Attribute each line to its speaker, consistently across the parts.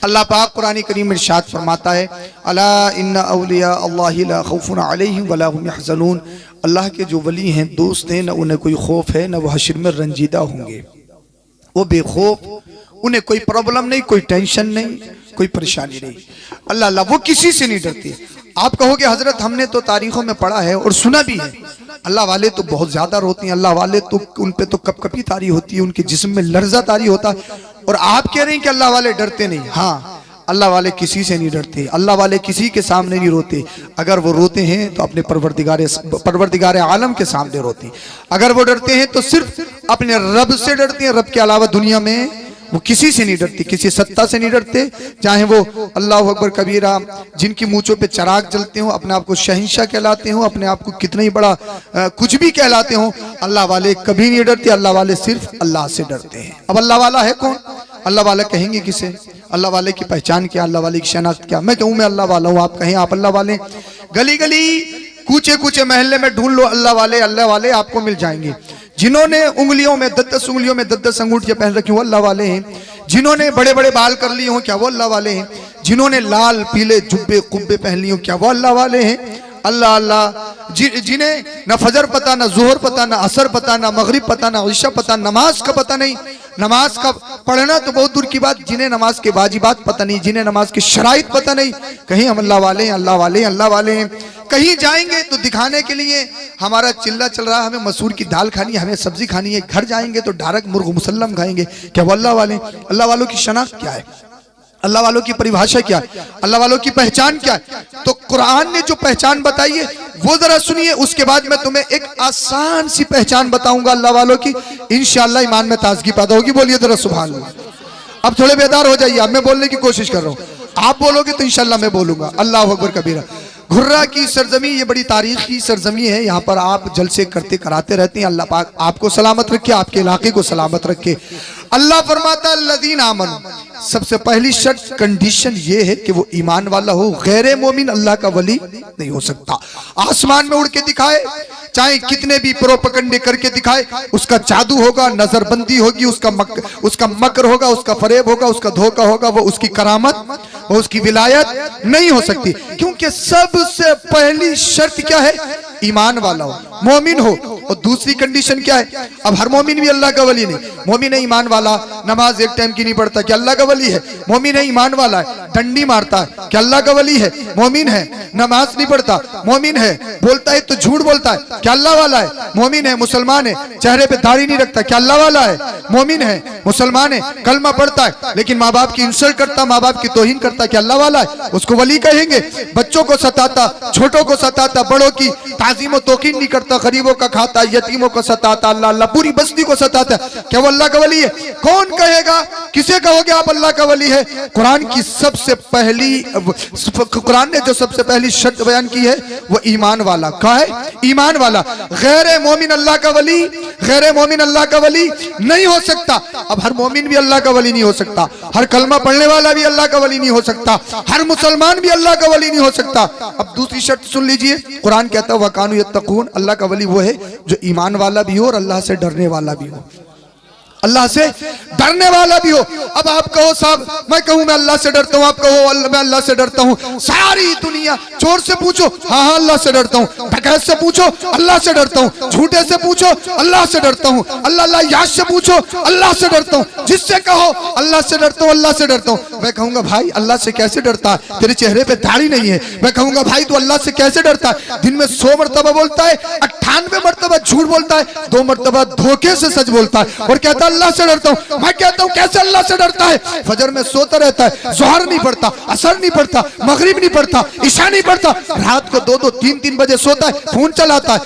Speaker 1: अल्लाह पाक कुरान करीम में इरशाद फरमाता है, अला इन्ना औलिया अल्लाहि ला खौफुन अलैहिम वला हुम यहज़नून। अल्लाह के जो वली हैं, दोस्त हैं, न उन्हें कोई खौफ है, न वो हश्र में रंजीदा होंगे। वो बेखौफ, उन्हें कोई प्रॉब्लम नहीं, कोई टेंशन नहीं, कोई परेशानी नहीं। अल्लाह वो किसी से नहीं डरते। आप कहोगे हजरत हमने तो तारीखों में पढ़ा है और सुना भी है, अल्लाह वाले तो बहुत ज्यादा रोते हैं, अल्लाह वाले तो उन पे तो कपकपी तारी होती है, उनके जिस्म में लर्जा तारी होता है। और आप कह रहे हैं कि अल्लाह वाले डरते नहीं। हाँ, अल्लाह वाले किसी से नहीं डरते, अल्लाह वाले किसी के सामने नहीं रोते। अगर वो रोते हैं तो अपने परवरदिगार आलम के सामने रोते हैं। अगर वो डरते हैं तो सिर्फ अपने रब से डरते हैं। रब के अलावा दुनिया में वो किसी से नहीं डरते, किसी सत्ता से नहीं डरते, चाहे वो अल्लाह अकबर कबीरा, जिनकी मूंछों पे चराग जलते हो, अपने आप को शहंशाह कहलाते हो, अपने आप को कितना ही बड़ा कुछ भी कहलाते हो, अल्लाह वाले कभी नहीं डरते। अल्लाह वाले सिर्फ अल्लाह से डरते हैं। अब अल्लाह वाला है कौन? अल्लाह वाला कहेंगे किसे? अल्लाह वाले की पहचान क्या, अल्लाह वाले की शनाख्त क्या? मैं कहूँ मैं अल्लाह वाला हूँ, आप कहें आप अल्लाह वाले। गली गली कूचे कूचे महल्ले में ढूंढ लो अल्लाह वाले आपको मिल जाएंगे। जिन्होंने उंगलियों में 10-10 उंगलियों में 10-10 अंगूठियां पहन रखी वो अल्लाह वाले हैं। जिन्होंने बड़े बड़े बाल कर लिए हो, क्या वो अल्लाह वाले हैं? जिन्होंने लाल पीले जुब्बे कुब्बे पहन लिए हो, क्या वो अल्लाह वाले हैं? अल्लाह अल्लाह। जिन्हें न फजर पता, न जोहर पता, न असर पता, न मगरिब पता, न इशा पता, नमाज का पता नहीं, नमाज का पढ़ना तो बहुत दूर की बात, जिन्हें नमाज के वाजिबात पता नहीं, जिन्हें नमाज की शराइत पता नहीं, कहीं हम अल्लाह वाले हैं, अल्लाह वाले हैं, अल्लाह वाले हैं। कहीं जाएंगे तो दिखाने के लिए हमारा चिल्ला चल रहा है, हमें मसूर की दाल खानी है, हमें सब्जी खानी है। घर जाएंगे तो डायरेक्ट मुर्ग मुसल्लम खाएंगे, क्या वो अल्लाह वाले? अल्लाह वालों की शनाख्त क्या है? अल्लाह वालों की परिभाषा क्या है? अल्लाह वालों की पहचान क्या है? तो कुरान ने जो पहचान बताई है वो जरा सुनिए, उसके बाद मैं तुम्हें एक आसान सी पहचान बताऊंगा अल्लाह वालों की। इंशाअल्लाह ईमान में ताजगी पैदा होगी। बोलिए जरा सुभान अल्लाह। अब थोड़े बेदार हो जाइए, अब मैं बोलने की कोशिश कर रहा हूँ, आप बोलोगे तो इंशाअल्लाह मैं बोलूंगा। अल्लाह अकबर कबीरा। घुर्रा की सरजमी, ये बड़ी तारीख की सरजमी है, यहाँ पर आप जलसे करते कराते रहते हैं। अल्लाह पाक आपको सलामत रखे, आपके इलाके को सलामत रखे। अल्लाह फरमाता लदीन आमन, सबसे पहली शर्त कंडीशन ये है कि वो ईमान वाला हो। गैर मोमिन अल्लाह का वली नहीं हो सकता। आसमान में उड़ के दिखाए, चाहे कितने भी प्रोपगंडे करके दिखाए, उसका जादू होगा, नजरबंदी होगी, उसका मकर होगा, उसका फरेब होगा, उसका धोखा होगा, वो उसकी करामत, वो उसकी विलायत नहीं हो सकती। क्योंकि सबसे पहली शर्त क्या है? ईमान वाला हो, मोमिन हो। और दूसरी कंडीशन क्या है? अब हर मोमिन भी अल्लाह का वली नहीं। मोमिन है ईमान वाला, नमाज एक टाइम की नहीं पढ़ता, क्या अल्लाह का वली है? मोमिन है ईमान वाला है, डंडी मारता है, क्या अल्लाह का वली है? मोमिन है, नमाज नहीं पढ़ता, मोमिन है, बोलता है तो झूठ बोलता है, क्या अल्लाह वाला है? मोमिन है, मुसलमान है, चेहरे पे दाढ़ी नहीं रखता, क्या अल्लाह वाला है? मोमिन है, मुसलमान है, कलमा पढ़ता है, लेकिन माँ बाप की इंसल्ट करता, माँ बाप की तौहीन करता, क्या अल्लाह वाला है? उसको वली कहेंगे। बच्चों को सताता, छोटों को सताता, बड़ों की ताज़ीम और तौकीर नहीं करता, गरीबों का खाता, यतीमों को सताता, अल्लाह अल्लाह, पूरी बस्ती को सताता, क्या वो अल्लाह का वली है? कौन कहेगा? किसे कहोगे आप अल्लाह का वली है? कुरान की सबसे पहली, कुरान ने जो सबसे पहली शर्त बयान की है वो ईमान वाला का है, ईमान वाला। गैर मोमिन अल्लाह का वली, गैर मोमिन अल्लाह का वली नहीं हो सकता। अब हर मोमिन भी अल्लाह का वली नहीं हो सकता, हर कलमा पढ़ने वाला भी अल्लाह का वली नहीं हो सकता, हर मुसलमान भी अल्लाह का वली नहीं हो सकता। अब दूसरी शर्त सुन लीजिए, कुरान कहता है वकानु यत्तकून, अल्लाह का वली वो है जो ईमान वाला भी हो और अल्लाह से डरने वाला भी हो, अल्लाह से डरने वाला भी हो। अब आप कहो साहब, मैं कहूं मैं अल्लाह से डरता हूं, आप कहो मैं अल्लाह से डरता हूं। सारी दुनिया, चोर से पूछो हाँ हाँ अल्लाह से डरता हूं, डकैत से पूछो अल्लाह से डरता हूं, झूठे से पूछो अल्लाह से डरता हूं, अल्लाह अल्लाह याद से पूछो अल्लाह से डरता हूं, जिससे कहो अल्लाह से डरता हूं, अल्लाह से डरता हूं। मैं कहूंगा भाई अल्लाह से कैसे डरता है? तेरे चेहरे पे दाढ़ी नहीं है। मैं कहूंगा भाई तू अल्लाह से कैसे डरता है? दिन में 100 मरतबा बोलता है, 98 मरतबा झूठ बोलता है, 2 मरतबा धोखे से सच बोलता है और कहता अल्लाह से डरता हूं। मैं कहता हूं कैसे अल्लाह से डरता है? फजर में सोता रहता है, जोहर नहीं पढ़ता, असर नहीं पढ़ता, मगरिब नहीं पढ़ता, इशा नहीं पढ़ता, रात को 2-2 3-3 बजे सोता है, फोन चलाता है,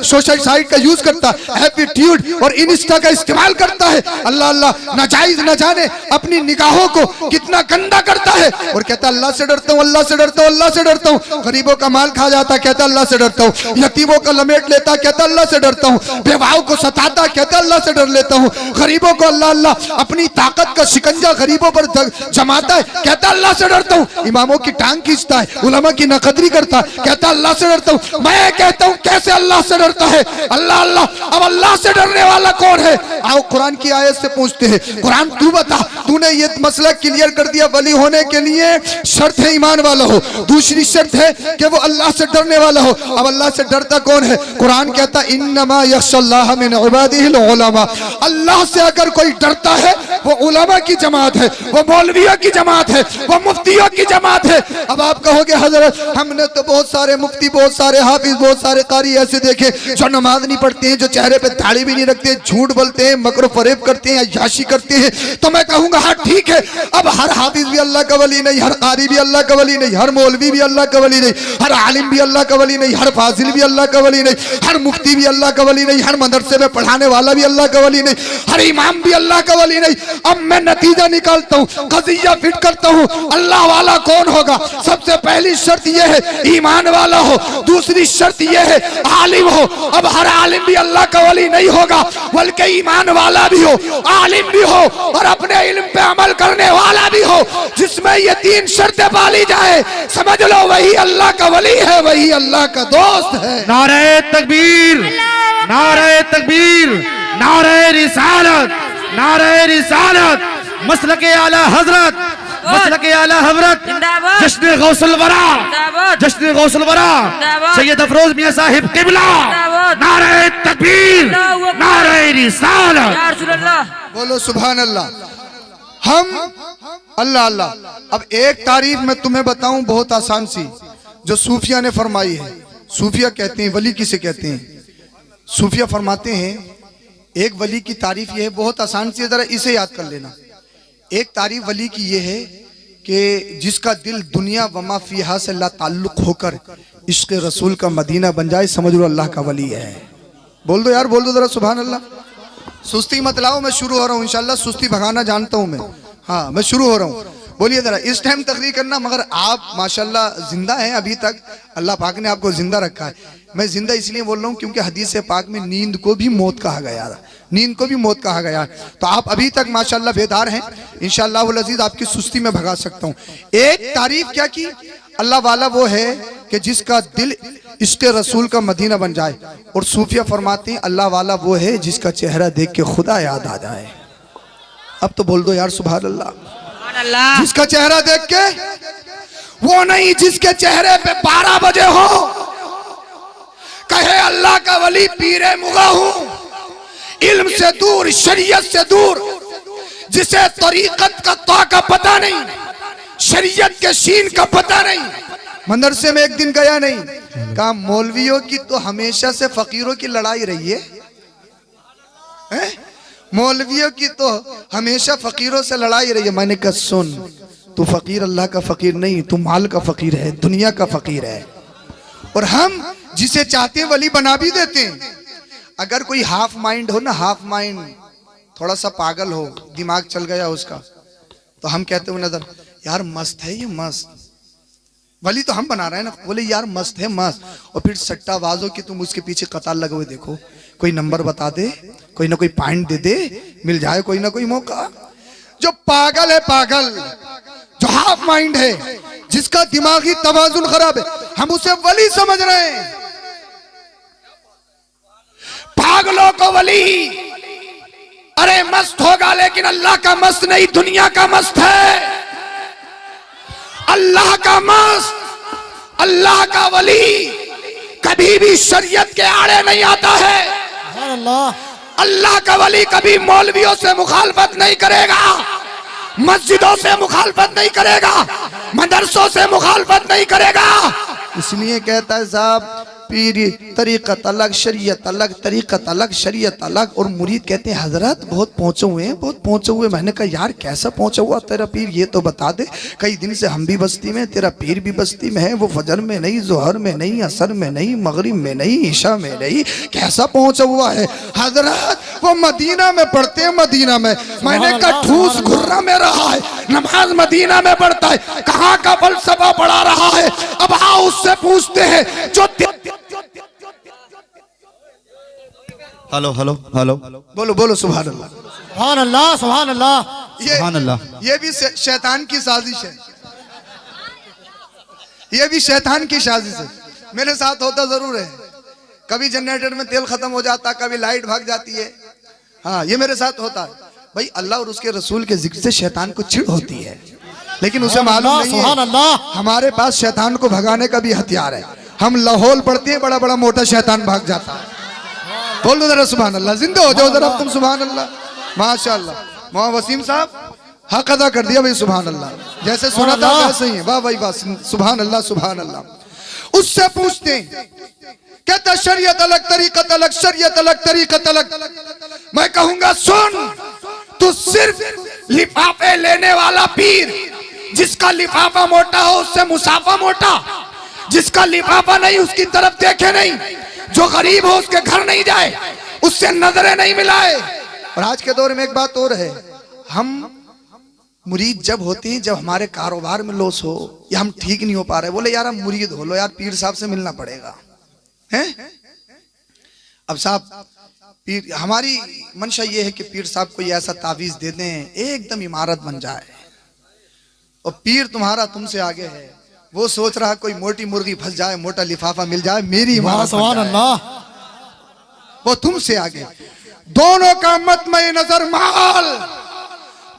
Speaker 1: सोशल साइट का यूज करता है, एप्टीट्यूड और इंस्टा का इस्तेमाल करता है। अल्लाह अल्लाह, नाजायज न जाने अपनी निगाहों को कितना गंदा करता है और कहता अल्लाह से डरता हूं, अल्लाह से डरता हूं, अल्लाह से डरता हूं। गरीबों का माल खा जाता, कहता अल्लाह से डरता हूं। यतीमों का लमेट लेता, कहता अल्लाह से डरता हूं। बेवाओं को सताता, कहता अल्लाह से डर लेता हूं। हूँ। गरीबों को अल्लाह अल्लाह अपनी ताकत का शिकंजा गरीबों पर जमाता है, कहता अल्लाह से डरता हूँ। इमामों की टांग खींचता है, उलमा की नकदरी करता है, कहता अल्लाह से डरता हूँ। मैं कहता हूँ कैसे अल्लाह से डरता है? अल्लाह अल्लाह। अब अल्लाह से डरने वाला कौन है? आओ कुरान की आयत से पूछते हैं। कुरान तू बता, तूने ये मसला क्लियर कर दिया, वली होने के लिए शर्त है ईमान वाला हो, दूसरी शर्त है कि वो अल्लाह से डरने वाला हो। अब अल्लाह से डरता कौन है? कुरान कहता इन्नमा यख्शल्लाह मिन इबादिहिल उलमा। अल्लाह से अगर कोई डरता है वो उलमा की जमात है, वो मौलवियों की जमात है, वो मुफ्तियों की जमात है। अब आप कहोगे हजरत हमने तो बहुत सारे मुफ्ती, बहुत सारे हाफिज, बहुत सारे कारी ऐसे देखे जो नमाज नहीं पढ़ते हैं, जो चेहरे पे दाढ़ी भी नहीं रखते, झूठ बोलते हैं, मकर फरेब करते हैं, अय्याशी करते हैं। तो मैं कहूंगा हाँ ठीक है, अब हर हाफिज भी अल्लाह का वली नहीं, हर कारी भी अल्लाह का वली नहीं, हर मौलवी भी अल्लाह का वली नहीं, हर आलिम भी अल्लाह का वली नहीं, हर फाजिल भी अल्लाह का वली नहीं, हर मुफ्ती भी अल्लाह का वली नहीं, हर मदरसे में पढ़ाने वाला भी अल्लाह का वली नहीं, हर इमाम भी अल्लाह का वली नहीं। अब मैं नतीजा निकालता हूँ, कज़िया फिट करता हूँ, अल्लाह वाला कौन होगा? सबसे पहली शर्त यह है ईमान वाला हो, दूसरी शर्त यह है आलिम हो। अब हर आलिम भी अल्लाह का वली नहीं होगा, बल्कि ईमान वाला भी हो, आलिम भी हो और अपने इल्म पे अमल करने वाला भी हो। जिसमें ये तीन शर्तें पाली जाए, समझ लो वही अल्लाह का वली है, वही अल्लाह का दोस्त है।
Speaker 2: नारे तकबीर, नारे तकबीर, नारे रिसालत, नारे रिसालत, मसलके आला हजरत, मसलके आला हजरत, जश्न गौसल वरा, जश्न गौसल वरा, सैयद अफरोज मियां साहिब किबला। नारे तकबीर, नारे रिसालत।
Speaker 1: बोलो सुभान अल्लाह। हम अल्लाह अल्लाह। अब एक तारीफ मैं तुम्हें बताऊं बहुत आसान सी, जो सूफिया ने फरमाई है। सूफिया कहते हैं, वली किसे कहते हैं? सूफिया फरमाते हैं एक वली की तारीफ ये है, बहुत आसान सी है, जरा इसे याद कर लेना। एक तारीफ वली की ये है कि जिसका दिल दुनिया वमा फीहा से ला ताल्लुक होकर इश्क रसूल का मदीना बन जाए, समझ लो अल्लाह का वली है। बोल दो यार, बोल दो जरा सुभान अल्लाह। सुस्ती मत लाओ, मैं शुरू हो रहा हूँ इंशाल्लाह। सुस्ती भगाना जानता हूँ मैं, हाँ मैं शुरू हो रहा हूँ। बोलिए जरा, इस टाइम तकरीर करना, मगर आप माशाल्लाह जिंदा हैं अभी तक, अल्लाह पाक ने आपको जिंदा रखा है। मैं जिंदा इसलिए बोल रहा हूँ क्योंकि हदीस पाक में नींद को भी मौत कहा गया, नींद को भी मौत कहा गया। तो आप अभी तक माशाल्लाह बेदार हैं, इंशाअल्लाह वल अज़ीज़ आपकी सुस्ती में भगा सकता हूँ। एक तारीफ क्या की, अल्लाह वाला वो है कि जिसका दिल इश्क रसूल का मदीना बन जाए। और सूफिया फरमाते हैं अल्लाह वाला वो है जिसका चेहरा देख के खुदा याद आ जाए। अब तो बोल दो यार सुभान अल्लाह। जिसका चेहरा देख के, वो नहीं जिसके चेहरे पे 12 बजे हो कहे अल्लाह का वली पीरे मुगा हूं, इल्म से दूर, शरीयत से दूर, जिसे तरीकत का ता का पता नहीं, शरीयत के शीन का पता नहीं। मदरसे में एक दिन गया नहीं, कहा मौलवियों की तो हमेशा से फकीरों की लड़ाई रही है, मौलवियों की तो हमेशा फकीरों से लड़ाई रही है। मैंने कहा सुन, तू फकीर अल्लाह का फकीर नहीं, तू माल का फकीर है, दुनिया का फकीर है। और हम जिसे चाहते वली बना भी देते हैं। अगर कोई हाफ माइंड हो ना, हाफ माइंड, थोड़ा सा पागल हो, दिमाग चल गया उसका, तो हम कहते हो नजर यार मस्त है ये, मस्त वली तो हम बना रहे हैं ना, बोले यार मस्त है मस्त। और फिर सट्टाबाजों की तुम उसके पीछे कतार लगे हुए देखो, कोई नंबर बता दे, कोई ना कोई पॉइंट दे दे, मिल जाए कोई ना कोई मौका। जो पागल है पागल, जो हाफ माइंड है, जिसका दिमागी तवाजुन खराब है, हम उसे वली समझ रहे हैं। पागलों को वली, अरे मस्त होगा लेकिन अल्लाह का मस्त नहीं, दुनिया का मस्त है। अल्लाह का मस्त, अल्लाह का वली कभी भी शरीयत के आड़े नहीं आता है। अल्लाह का वली कभी मौलवियों से मुखालफत नहीं करेगा, मस्जिदों से मुखालफत नहीं करेगा, मदरसों से मुखालफत नहीं करेगा। इसलिए कहता है साहब पीरी तरीक़त अलग, शरीयत अलग, तरीक़त अलग, शरीयत अलग। और मुरीद कहते हैं हजरत बहुत पहुंचे हुए हैं, बहुत पहुंचे हुए। मैंने कहा यार कैसा पहुंचा हुआ तेरा पीर, ये तो बता दे। कई दिन से हम भी बस्ती में, तेरा पीर भी बस्ती में है, वो फजर में नहीं, जोहर में नहीं, असर में नहीं, मगरिब में नहीं, ईशा में नहीं, कैसा पहुंचा हुआ है हजरत? वो मदीना में पढ़ते हैं, मदीना में। मैंने कहा ठूस घुर्रा में रहा है, नमाज मदीना में पढ़ता है, कहाँ का फलसफा पढ़ा रहा है? अब आओ उससे पूछते हैं जो
Speaker 2: हेलो हेलो हेलो
Speaker 1: बोलो बोलो सुभान अल्लाह।
Speaker 3: सुभान अल्लाह सुभान अल्लाह।
Speaker 2: सुभान अल्लाह।
Speaker 1: ये भी शैतान की साजिश है, ये भी शैतान की साजिश है। मेरे साथ होता जरूर है, कभी जनरेटर में तेल खत्म हो जाता, कभी लाइट भाग जाती है। हाँ, ये मेरे साथ होता है भाई। अल्लाह और उसके रसूल के जिक्र से शैतान को चिढ़ होती है, लेकिन उसे मालूम नहीं
Speaker 3: सुभान
Speaker 1: है
Speaker 3: अल्लाह।
Speaker 1: हमारे पास शैतान को भगाने का भी हथियार है। हम लाहौल पढ़ते हैं, बड़ा बड़ा मोटा शैतान भाग जाता है। बोल दो जरा सुभान अल्लाह, जिंदा हो जाओ जरा तुम सुभान अल्लाह। माशाअल्लाह, मोहम्मद वसीम साहब हक अदा कर दिया भाई, सुभान अल्लाह। जैसे सुना था वैसे ही है, वाह भाई वाह, सुभान अल्लाह सुभान अल्लाह। उससे पूछते हैं, कहता शरीयत अलग तरीकत अलग, शरीयत अलग तरीकत अलग। मैं कहूंगा सुन, तू सिर्फ लिफाफे लेने वाला पीर, जिसका लिफाफा मोटा हो उससे मुसाफा मोटा, जिसका लिफाफा नहीं उसकी तरफ देखे नहीं, जो गरीब हो उसके घर नहीं जाए, उससे नजरें नहीं मिलाए। और आज के दौर में एक बात और है, हम मुरीद जब होती है जब हमारे कारोबार में लॉस हो या हम ठीक नहीं हो पा रहे, बोले यार हम मुरीद हो लो यार, पीर साहब से मिलना पड़ेगा हैं। अब साहब पीर, हमारी मंशा ये है कि पीर साहब को ये ऐसा तावीज दे दें एकदम इमारत बन जाए, और पीर तुम्हारा तुमसे आगे है, वो सोच रहा कोई मोटी मुर्गी फंस जाए, मोटा लिफाफा मिल जाए, मेरी इमारत बन जाए।
Speaker 3: अल्लाह,
Speaker 1: वो तुमसे आगे। दोनों का मत में नजर माल,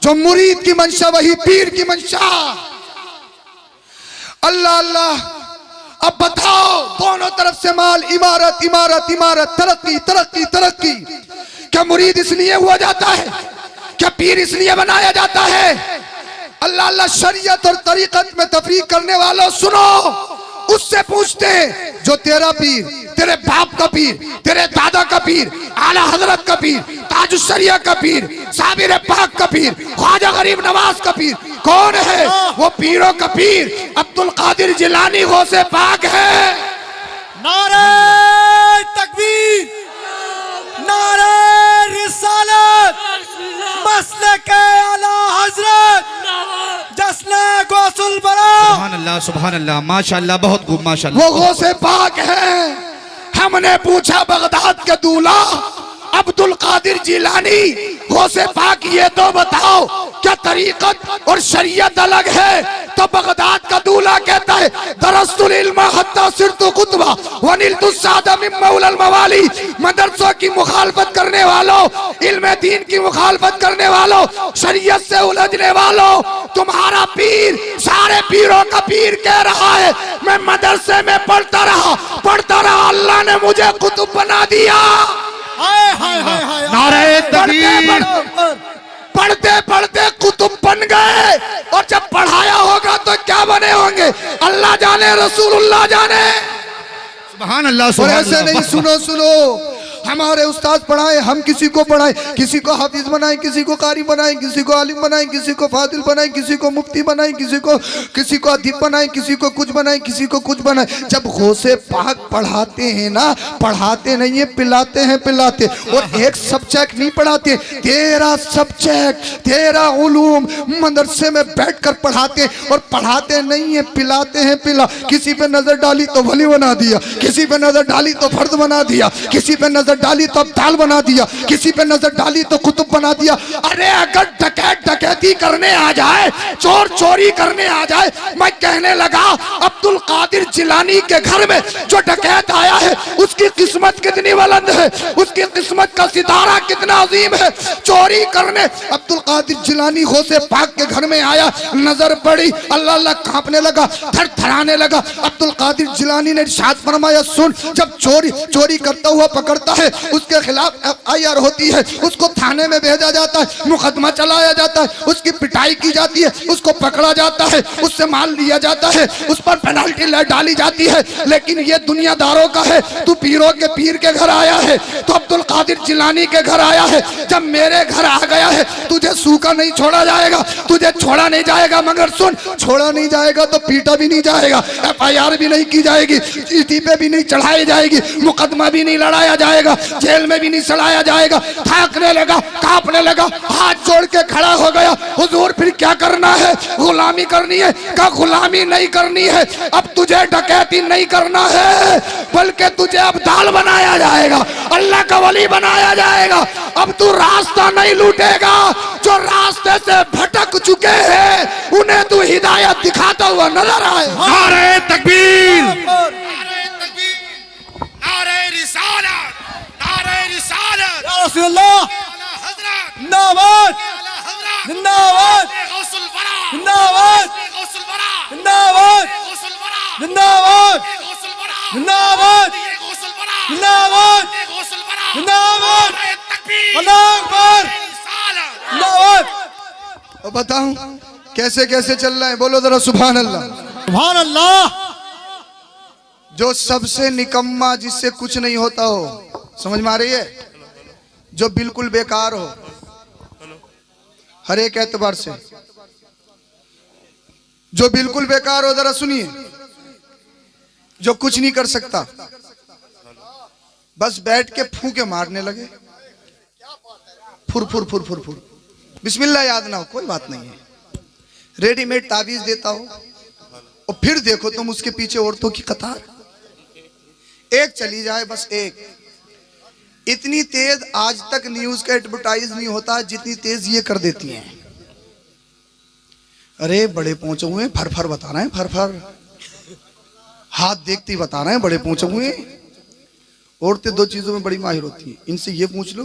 Speaker 1: जो मुरीद की मंशा वही पीर की मंशा। अल्लाह अल्लाह। अब बताओ, दोनों तरफ से माल, इमारत इमारत इमारत, तरक्की तरक्की तरक्की। क्या मुरीद इसलिए हुआ जाता है, क्या पीर इसलिए बनाया जाता है? अल्लाह अल्लाह। शरीयत और तरीकत में तफरीक करने वालों सुनो, उससे पूछते हैं जो तेरा पीर, तेरे बाप का पीर, तेरे दादा का पीर, आला हजरत का पीर, ताजुश शरिया का पीर, साबिर पाक का पीर, ख्वाजा गरीब नवाज का पीर कौन है? वो पीरों का पीर अब्दुल कादिर जिलानी गौसे पाक है।
Speaker 3: नारे तकबीर, नारे रिसालत, मसलके आला हजरत, जश्न गौसुल बरा।
Speaker 2: सुभान अल्लाह सुभान अल्लाह, माशाअल्लाह, बहुत खूब माशाअल्लाह।
Speaker 1: वो गौसे पाक है। हमने पूछा बगदाद के दूल्हा अब्दुल कादिर जिलानी, गौसे पाक ये तो बताओ क्या तरीकत और शरीयत अलग है? तो बगदाद का दूल्हा कहता है दरस्तुल इल्म हत्ता सिरतु कुतबा वनिलतु सादा मिन मौलल मवाली। मदरसों की मुखालफत करने वालों, इल्म दीन की मुखालफत करने वालों, शरीयत से उलझने वालों, तुम्हारा पीर सारे पीरों का पीर कह रहा है मैं मदरसे में पढ़ता रहा, अल्लाह ने मुझे कुतुब बना दिया।
Speaker 3: हाय हाय हाय हाय।
Speaker 2: नारे तकबीर।
Speaker 1: पढ़ते पढ़ते कुतुब बन गए, और जब पढ़ाया होगा तो क्या बने होंगे अल्लाह जाने, रसूलुल्लाह जाने।
Speaker 2: सुभान अल्लाह
Speaker 1: और
Speaker 2: सुभान
Speaker 1: ऐसे
Speaker 2: अल्लाह।
Speaker 1: नहीं, सुनो सुनो, हमारे उस्ताद पढ़ाए, हम किसी को पढ़ाए, किसी को हाफिज बनाए, किसी को कारी बनाए, किसी को आलिम बनाए, किसी को फादिल बनाए, किसी को मुफ्ती बनाए, किसी को अदीब बनाए, किसी को कुछ बनाए, किसी को कुछ बनाए। जब गौसे पाक पढ़ाते हैं ना, पढ़ाते नहीं है, पिलाते हैं पिलाते। और एक सब्जेक्ट नहीं पढ़ाते, 13 सब्जेक्ट 13 उलूम मदरसे में बैठकर पढ़ाते, और पढ़ाते नहीं है, पिलाते हैं पिला। किसी पे नजर डाली तो वली बना दिया, किसी पे नजर डाली तो फर्द बना दिया, किसी पे नजर डाली तो अब्दाल बना दिया, किसी पे नजर डाली तो कुतुब बना दिया। अरे अगर डकैत डकैती करने आ जाए, चोर चोरी करने आ जाए, मैं कहने लगा अब्दुल कादिर जिलानी के घर में जो डकैत आया है उसकी किस्मत कितनी बुलंद है, उसकी किस्मत का सितारा कितना अजीम है। चोरी करने अब्दुल कादिर जिलानी गौसे पाक के घर में आया, नजर पड़ी, अल्लाह अल्लाह कांपने लगा, थरथराने लगा। अब्दुल कादिर जिलानी ने इरशाद फरमाया सुन, जब चोरी करता हुआ पकड़ता है उसके खिलाफ FIR होती है, उसको थाने में भेजा जाता है, मुकदमा चलाया जाता है, उसकी पिटाई की जाती है, उसको पकड़ा जाता है, उससे माल लिया जाता है, उस पर पेनल्टी डाली जाती है। लेकिन ये दुनियादारों का है, तू पीरों के पीर के घर आया है, तो अब्दुल कादिर जिलानी के घर आया है। जब मेरे घर आ गया है तुझे सूखा नहीं छोड़ा जाएगा, तुझे छोड़ा नहीं जाएगा, मगर सुन, छोड़ा नहीं जाएगा तो पीटा भी नहीं जाएगा, FIR भी नहीं की जाएगी, चिट्ठी पे भी नहीं चढ़ाई जाएगी, मुकदमा भी नहीं लड़ाया जाएगा। जेल में भी नहीं सड़ाया जाएगा। थकने लगा, कांपने लगा, हाथ जोड़ के खड़ा हो गया, हुजूर फिर क्या करना है? गुलामी करनी है? का गुलामी नहीं करनी है, अब तुझे डकैती नहीं करना है, बल्कि तुझे अब दाल बनाया जाएगा, अल्लाह का वली बनाया जाएगा। अब तू रास्ता नहीं लूटेगा, जो रास्ते से भटक चुके हैं उन्हें तू हिदायत दिखाता हुआ नजर आए।
Speaker 2: नारे तकबीर,
Speaker 4: नारे रिसालत, नारे रिसालत,
Speaker 3: या रसूलुल्लाह
Speaker 4: आला हज़रत,
Speaker 3: जिंदाबाद
Speaker 4: आला हज़रत,
Speaker 3: जिंदाबाद
Speaker 4: गौसुल वरा,
Speaker 3: जिंदाबाद
Speaker 4: गौसुल वरा,
Speaker 3: जिंदाबाद
Speaker 4: गौसुल वरा,
Speaker 3: जिंदाबाद
Speaker 4: गौसुल वरा,
Speaker 3: जिंदाबाद
Speaker 4: गौसुल वरा,
Speaker 3: जिंदाबाद
Speaker 4: गौसुल वरा,
Speaker 3: जिंदाबाद
Speaker 4: नारे तकबीर,
Speaker 3: अल्लाहु अकबर
Speaker 4: रिसालत।
Speaker 3: जिंदाबाद।
Speaker 1: और बताऊं कैसे कैसे चल रहा है? बोलो जरा सुभान अल्लाह।
Speaker 3: सुभान अल्लाह।
Speaker 1: जो सबसे निकम्मा, जिससे कुछ नहीं होता हो, समझ में आ रही है? जो बिल्कुल बेकार हो हर एक एतबार से, जो बिल्कुल बेकार हो, जरा सुनिए, जो कुछ नहीं कर सकता, बस बैठ के फूके मारने लगे, फुर फुर फुर फुर फुर, बिस्मिल्लाह याद ना हो, कोई बात नहीं है, रेडीमेड ताबीज देता हो, और फिर देखो तुम उसके पीछे औरतों की कतार, एक चली जाए, बस एक। इतनी तेज आज तक न्यूज का एडवर्टाइज नहीं होता जितनी तेज ये कर देती हैं। अरे बड़े पहुंचे हुए, फर फर बता रहे हैं, फर फर, हाथ देखते ही बता रहे हैं, बड़े पहुंचे हुए। औरतें दो चीजों में बड़ी माहिर होती हैं, इनसे ये पूछ लो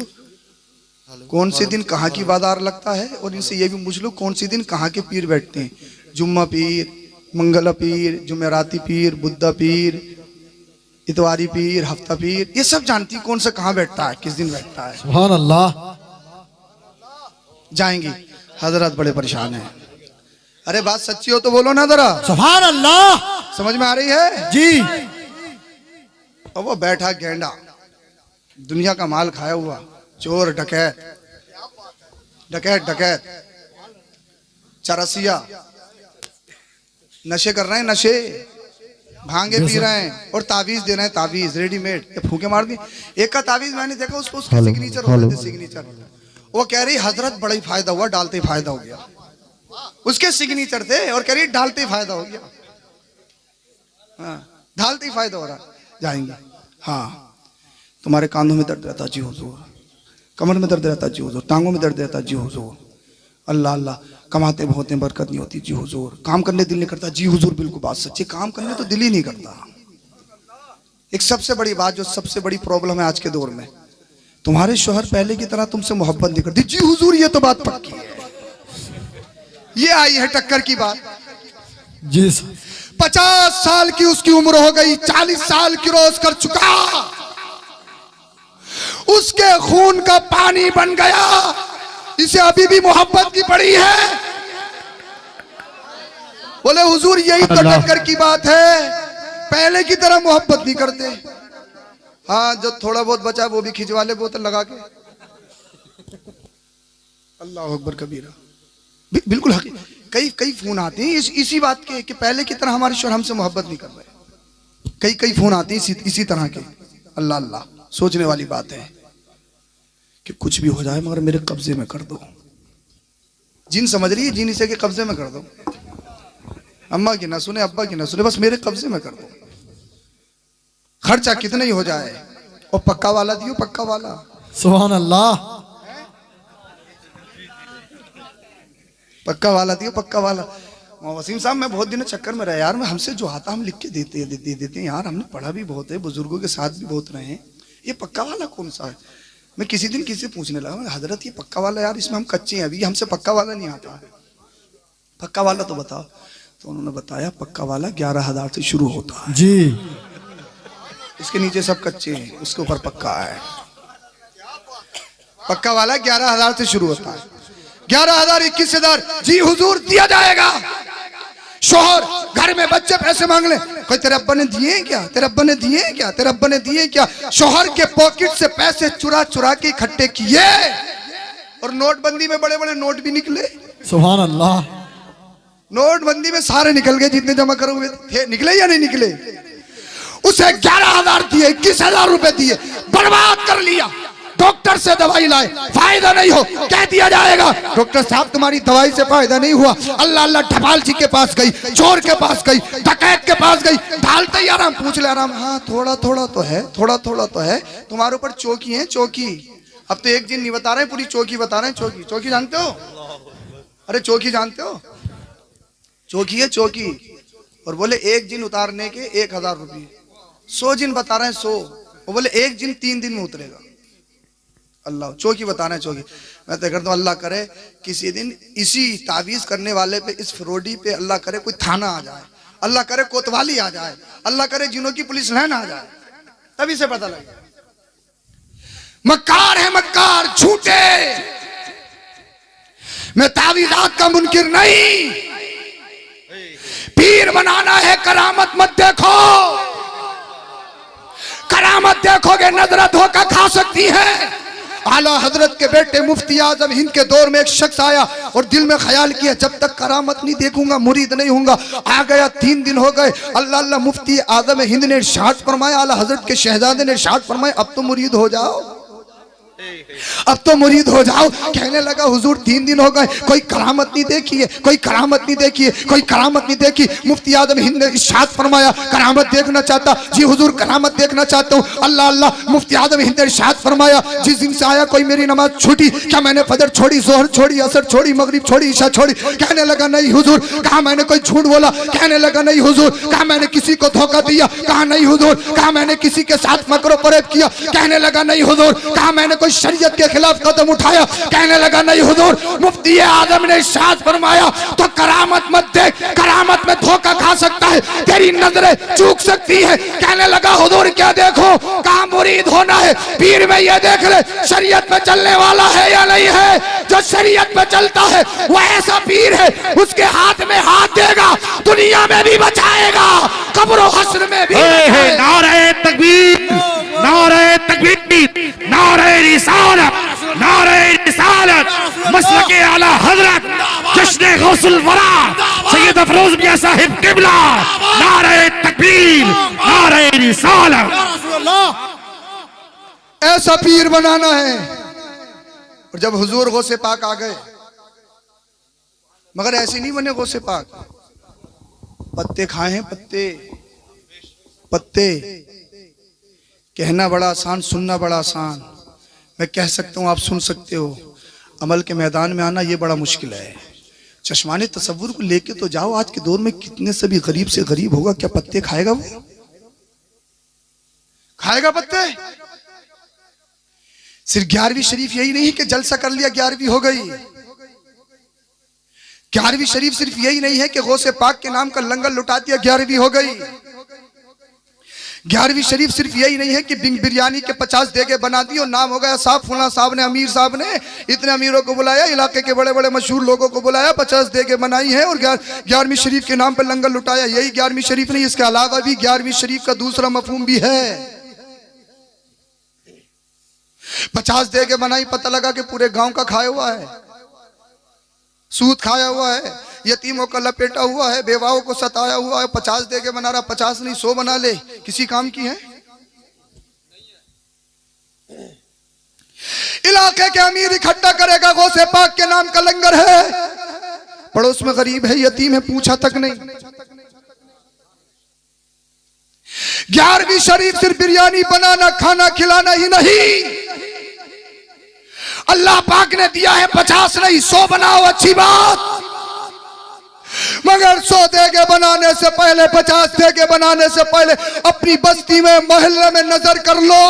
Speaker 1: कौन से दिन कहाँ की बाजार लगता है, और इनसे ये भी पूछ लो कौन से दिन कहाँ के पीर बैठते हैं, जुम्मा पीर, मंगला पीर, जुमेराती पीर, बुद्धा पीर, इतवारी पीर, हफ्ता पीर, ये सब जानती कौन सा कहाँ बैठता है, किस दिन बैठता है।
Speaker 3: सुभान अल्लाह।
Speaker 1: जाएंगी हजरत बड़े परेशान हैं। अरे बात सच्ची हो तो बोलो ना जरा,
Speaker 3: सुभान अल्लाह।
Speaker 1: समझ में आ रही है
Speaker 3: जी।
Speaker 1: और वो बैठा गेंडा, दुनिया का माल खाया हुआ, चोर, डकैत, डकैत डकैत, चरसिया, नशे कर रहे हैं, नशे, भांगे पी रहे हैं, और ताबीज दे रहे हैं, ताबीज रेडीमेड, ये फूके मार दी। एक का ताबीज मैंने देखा, उसको उसके सिग्नेचर हो रहे थे, सिग्नेचर। वो कह रही हजरत बड़ा ही फायदा हुआ, डालते ही फायदा हो गया, उसके सिग्नेचर थे, और कह रही डालते ही फायदा हो गया, हाँ डालते ही फायदा हो रहा। जाएंगे, हाँ तुम्हारे कांधों में दर्द रहता जी हुजूर, कमर में दर्द रहता जी हुजूर, टांगों में दर्द रहता जी हुजूर, अल्लाह अल्लाह, कमाते बहुत हैं, बरकत नहीं होती जी हुजूर, काम करने दिल नहीं करता जी हुजूर, बिल्कुल बात सच्ची, काम करने तो दिल ही नहीं करता। एक सबसे बड़ी बात, जो सबसे बड़ी प्रॉब्लम है आज के दौर में, तुम्हारे शोहर पहले की तरह तुमसे मोहब्बत नहीं करती जी हुजूर, ये तो बात पक्की है। ये आई है टक्कर की बात
Speaker 3: जी।
Speaker 1: 50 साल की उसकी उम्र हो गई, 40 साल की रोज कर चुका, उसके खून का पानी बन गया, इसे अभी भी मोहब्बत की पड़ी है। बोले हुजूर यही तो टक्कर की बात है, पहले की तरह मोहब्बत नहीं करते। हाँ जो थोड़ा बहुत बचा वो भी खिंचवा ले बोतल लगा के, अल्लाह अकबर कबीरा, बिल्कुल हकीकत। कई कई फोन आते हैं इसी बात के कि पहले की तरह हमारे शोहर हमसे मोहब्बत नहीं कर रहे, कई कई फोन आते हैं इसी तरह के। अल्लाह अल्लाह, सोचने वाली बात है कि कुछ भी हो जाए मगर मेरे कब्जे में कर दो। जिन समझ रही है, जिन इसे के कब्जे में कर दो, अम्मा की ना सुने, अब्बा की ना सुने, बस मेरे कब्जे में कर दो, खर्चा कितना ही हो जाए, और पक्का वाला दियो, पक्का वाला।
Speaker 3: सुभान अल्लाह।
Speaker 1: पक्का वाला दियो, पक्का वाला। वसीम साहब मैं बहुत दिनों चक्कर में रहा यार, मैं हमसे जो आता हम लिख के देते हैं यार, हमने पढ़ा भी बहुत है, बुजुर्गों के साथ भी बहुत रहे हैं, ये पक्का वाला कौन सा है? मैं किसी दिन किसी से पूछने लगा, हजरत ये पक्का वाला यार, इसमें हम कच्चे हैं अभी, हमसे पक्का वाला नहीं आता है, पक्का वाला तो बताओ। तो उन्होंने बताया पक्का वाला 11,000 से शुरू होता है
Speaker 3: जी,
Speaker 1: इसके नीचे सब कच्चे हैं, उसके ऊपर पक्का है। पक्का वाला 11,000 से शुरू होता है, 11,000, 21,000 जी हुजूर दिया जाएगा। शोहर घर में बच्चे पैसे मांग ले, कोई तेरे अब्बा ने दिए क्या, तेरे अब्बा ने दिए क्या, तेरे अब्बा ने दिए क्या? शोहर के पॉकेट से पैसे चुरा चुरा के इकट्ठे किए, और नोटबंदी में बड़े बड़े नोट भी निकले।
Speaker 3: सुभान अल्लाह।
Speaker 1: नोटबंदी में सारे निकल गए जितने जमा करे हुए थे, निकले या नहीं निकले? उसे 11,000 दिए, 21,000 रुपए दिए, बर्बाद कर लिया। डॉक्टर से दवाई लाए, फायदा नहीं हो, कह दिया जाएगा डॉक्टर साहब तुम्हारी दवाई से फायदा नहीं हुआ। अल्लाह अल्लाह ढपाल जी के पास गई, चोर के पास गई, डकैत के पास गई, ढालते ही आराम, पूछ ले आराम, हाँ थोड़ा थोड़ा तो है, थोड़ा थोड़ा तो है, तुम्हारे ऊपर चौकी है चौकी। अब तो एक दिन नहीं बता रहे, पूरी चौकी बता रहे हैं। चौकी, चौकी जानते हो? अरे चौकी जानते हो? चौकी है चौकी। और बोले एक जिन उतारने के 1000 रुपये, 100 जिन बता रहे हैं 100। वो बोले एक जिन 3 दिन में उतरेगा। अल्लाह, चौकी बता रहे हैं चौकी। मैं तो कहता हूँ अल्लाह करे किसी दिन इसी तावीज करने वाले पे, इस फ्रॉडी पे अल्लाह करे कोई थाना आ जाए, अल्लाह करे कोतवाली आ जाए, अल्लाह करे जिनों की पुलिस लाइन आ जाए, तभी से पता लगे। मक्कार है मक्कार, झूठे। मैं तावीजात का मुनकिर नहीं, पीर बनाना है, करामत मत देखो। करामत देखोगे नजर धोखा खा सकती है। आला हजरत के बेटे मुफ्ती आजम हिंद के दौर में एक शख्स आया और दिल में ख्याल किया जब तक करामत नहीं देखूंगा मुरीद नहीं होऊंगा। आ गया, 3 दिन हो गए, अल्लाह अल्लाह मुफ्ती आजम हिंद ने इरशाद फरमाया, आला हजरत के शहजादे ने इरशाद फरमाया, अब तो मुरीद हो जाओ, अब तो मुरीद हो जाओ। कहने लगा हुजूर 3 दिन हो गए, कोई करामत नहीं देखी है, कोई करामत नहीं देखी है, कोई करामत नहीं देखी। मुफ्ती आजम हिंद ने इरशाद फरमाया, करामत देखना चाहता? जी हुजूर करामत देखना चाहता हूँ। अल्लाह अल्लाह। मुफ्ती आजम हिंद ने इरशाद फरमाया, जिस दिन से आया कोई मेरी नमाज छूटी, क्या मैंने फजर छोड़ी, जोहर छोड़ी, असर छोड़ी, मगरिब छोड़ी, ईशा छोड़ी? कहने लगा नहीं हुजूर। कहा मैंने कोई झूठ बोला? कहने लगा नहीं हुजूर। कहा मैंने किसी को धोखा दिया? कहा नहीं हुजूर। कहा मैंने किसी के साथ मकरो फरेब किया? कहने लगा नहीं हुजूर। कहा मैंने कोई शरीयत के खिलाफ कदम उठाया? कहने लगा नहीं हुजूर। मुफ्ती आजम ने इरशाद फरमाया, तो करामत मत देख, करामत में धोखा खा सकता है, तेरी नजरें चूक सकती है। कहने लगा हुजूर क्या देखो? कहां मुरीद होना है, पीर में ये देख ले शरीयत पे चलने वाला है या नहीं है। जो शरीयत पे चलता है वो ऐसा पीर है, उसके हाथ में हाथ देगा, दुनिया में भी बचाएगा, कब्र हश्र में भी।
Speaker 2: नारे तकबीर, नारे तकबीर, नारे रिसालत, नारे रिसालत, मसलके आला हजरत जश्न गौसुल वरा सैयद अफरोज मियां साहिब किबला, नारे तकबीर, नारे रिसालत।
Speaker 1: ऐसा पीर बनाना है। और जब हुजूर गौसे पाक आ गए, मगर ऐसे नहीं बने गौसे पाक, पत्ते खाए हैं, पत्ते पत्ते। कहना बड़ा आसान, सुनना बड़ा आसान। मैं कह सकता हूँ, आप सुन सकते हो। अमल के मैदान में आना ये बड़ा मुश्किल है। चश्माने तसव्वुर को लेके तो जाओ। आज के दौर में कितने से भी गरीब से गरीब होगा, क्या पत्ते खाएगा? वो खाएगा पत्ते? सिर्फ 11वीं शरीफ यही नहीं कि जलसा कर लिया 11वीं हो गई। 11वीं शरीफ सिर्फ यही नहीं है कि गौसे पाक के नाम का लंगर लुटा दिया 11वीं हो गई। 11वीं शरीफ सिर्फ यही नहीं है कि बिरयानी के 50 देगे बना दी और नाम हो गया साहब, फुला साहब ने, अमीर साहब ने इतने अमीरों को बुलाया, इलाके के बड़े बड़े मशहूर लोगों को बुलाया, 50 देगे बनाई है और 11वीं शरीफ के नाम पर लंगर लुटाया। यही 11वीं शरीफ नहीं, इसके अलावा भी 11वीं शरीफ का दूसरा मफहूम भी है। 50 देगे बनाई, पता लगा कि पूरे गांव का खाया हुआ है, सूद खाया हुआ है, यतीमों का लपेटा हुआ है, बेवाओं को सताया हुआ है। 50 देके बना रहा, 50 नहीं 100 बना ले, किसी काम की है? इलाके के अमीर इकट्ठा करेगा, गौसे पाक के नाम का लंगर है, पड़ोस में गरीब है, यतीम है, पूछा तक नहीं। 11वीं शरीफ सिर्फ बिरयानी बनाना, खाना खिलाना ही नहीं, अल्लाह पाक ने दिया है 50 नहीं 100 बनाओ, अच्छी बात, मगर 100 देगे बनाने से पहले, 50 देगे बनाने से पहले अपनी बस्ती में, मोहल्ले में नजर कर लो।